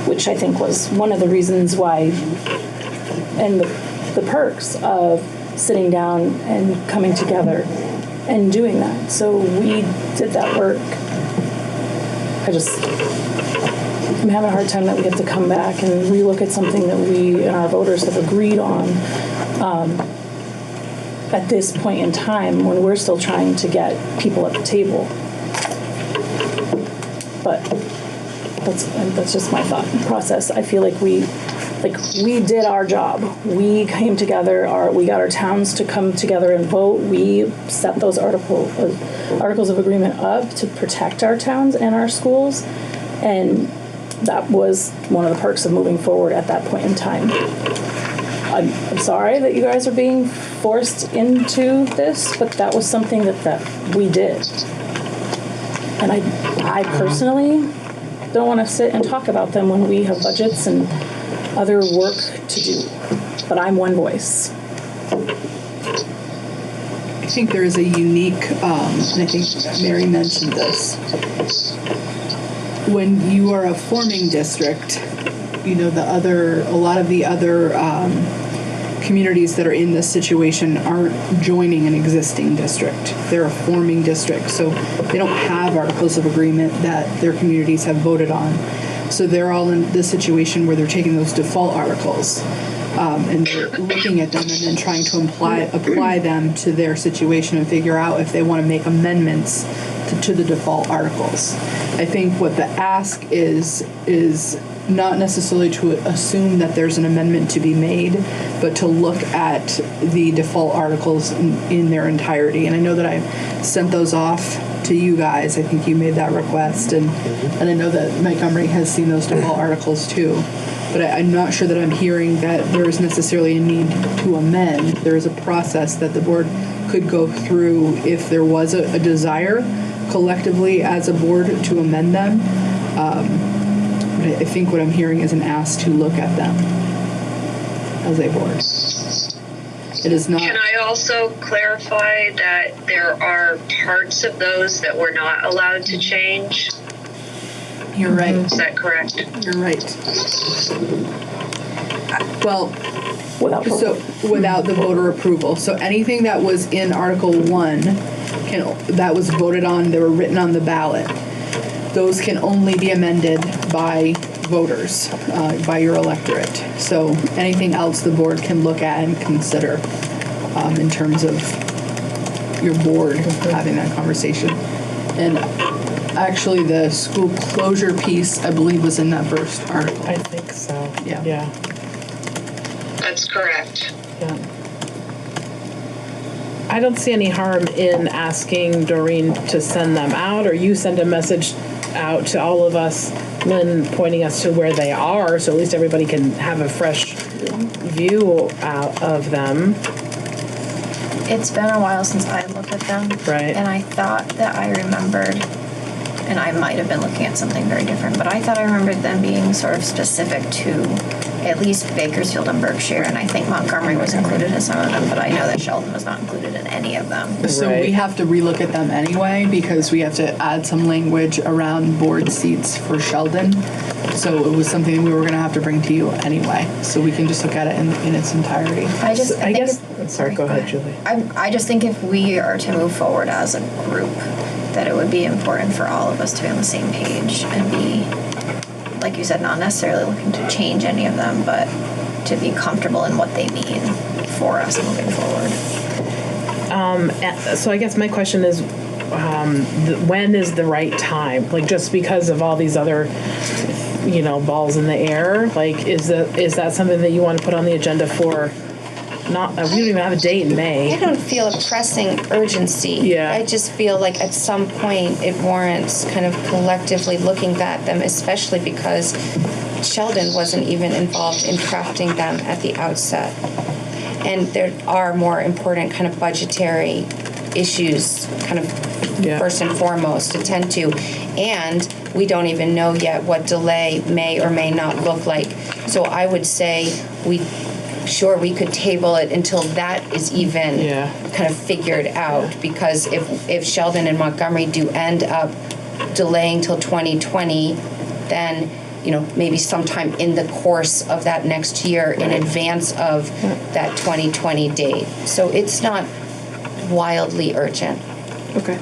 Which I think was one of the reasons why, and the perks of sitting down and coming together and doing that. So we did that work. I'm having a hard time that we have to come back and relook at something that we and our voters have agreed on at this point in time when we're still trying to get people at the table. But that's just my thought process. I feel like we did our job. We came together. We got our towns to come together and vote. We set those articles of agreement up to protect our towns and our schools, and that was one of the perks of moving forward at that point in time. I'm sorry that you guys are being forced into this, but that was something that we did. And I personally don't want to sit and talk about them when we have budgets and other work to do. But I'm one voice. I think there is a unique, and I think Mary mentioned this, when you are a forming district, a lot of the other communities that are in this situation aren't joining an existing district. They're a forming district, so they don't have articles of agreement that their communities have voted on. So they're all in this situation where they're taking those default articles and they're looking at them and then trying to apply them to their situation and figure out if they want to make amendments to the default articles. I think what the ask is not necessarily to assume that there's an amendment to be made, but to look at the default articles in their entirety. And I know that I sent those off to you guys. I think you made that request, and I know that Montgomery has seen those default articles too. But I'm not sure that I'm hearing that there is necessarily a need to amend. There is a process that the board could go through if there was a desire collectively as a board to amend them. But I think what I'm hearing is an ask to look at them as a board. It is not. Can I also clarify that there are parts of those that we're not allowed to change? You're right. Is that correct? You're right. Well, without the voter approval. So anything that was in Article 1 that was voted on, they were written on the ballot, those can only be amended by voters, by your electorate. So anything else the board can look at and consider in terms of your board having that conversation. And actually the school closure piece, I believe, was in that first article. I think so. Yeah. That's correct. Yeah. I don't see any harm in asking Doreen to send them out, or you send a message out to all of us, Lynn, pointing us to where they are, so at least everybody can have a fresh view out of them. It's been a while since I looked at them. Right. And I thought that I remembered, and I might have been looking at something very different, but I thought I remembered them being sort of specific to at least Bakersfield and Berkshire, and I think Montgomery was included in some of them, but I know that Sheldon was not included in any of them. So Right. we have to relook at them anyway because we have to add some language around board seats for Sheldon. So it was something we were going to have to bring to you anyway. So we can just look at it in its entirety. I think guess. if- Sorry, go ahead, Julie. I just think if we are to move forward as a group, that it would be important for all of us to be on the same page and be, like you said, not necessarily looking to change any of them, but to be comfortable in what they mean for us moving forward. So I guess my question is, when is the right time? Like, just because of all these other, balls in the air, like, is that something that you want to put on the agenda for? Not, we don't even have a date in May. I don't feel a pressing urgency. Yeah. I just feel like at some point it warrants kind of collectively looking at them, especially because Sheldon wasn't even involved in crafting them at the outset. And there are more important kind of budgetary issues kind of first and foremost to tend to. And we don't even know yet what delay may or may not look like. So I would say we could table it until that is even kind of figured out, because if Sheldon and Montgomery do end up delaying till 2020, then maybe sometime in the course of that next year in advance of that 2020 date. So it's not wildly urgent. Okay.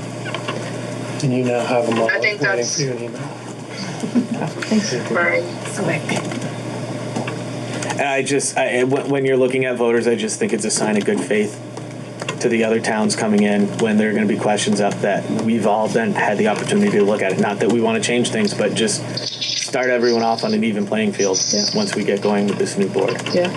And you now have them all I think waiting that's- for you in email. Thanks. Right. And when you're looking at voters, I just think it's a sign of good faith to the other towns coming in when there are going to be questions up that we've all then had the opportunity to look at it. Not that we want to change things, but just start everyone off on an even playing field once we get going with this new board. Yeah.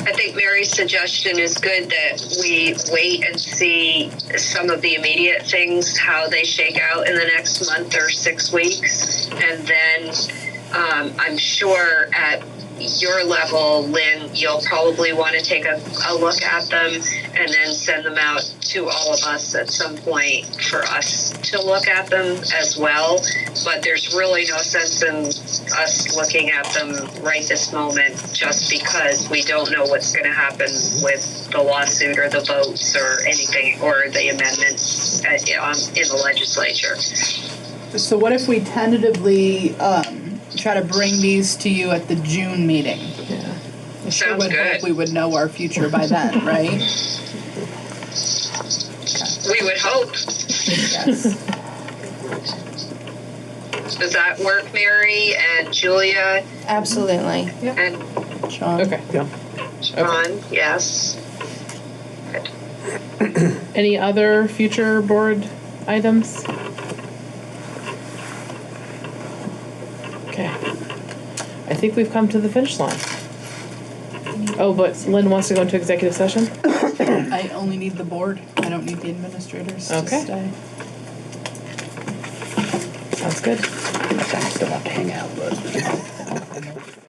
I think Mary's suggestion is good, that we wait and see some of the immediate things, how they shake out in the next month or 6 weeks. And then I'm sure at your level, Lynn, you'll probably want to take a look at them and then send them out to all of us at some point for us to look at them as well. But there's really no sense in us looking at them right this moment, just because we don't know what's going to happen with the lawsuit or the votes or anything, or the amendments in the legislature. So what if we tentatively try to bring these to you at the June meeting? Yeah. Sounds good. We would know our future by then, right? We would hope. Yes. Does that work, Mary and Julia Absolutely. and Sean? Okay. Yeah. John? Yes. Any other future board items? Okay. I think we've come to the finish line. Oh, but Lynn wants to go into executive session? I only need the board. I don't need the administrators to Okay. stay. Sounds good. I still have to hang out, but.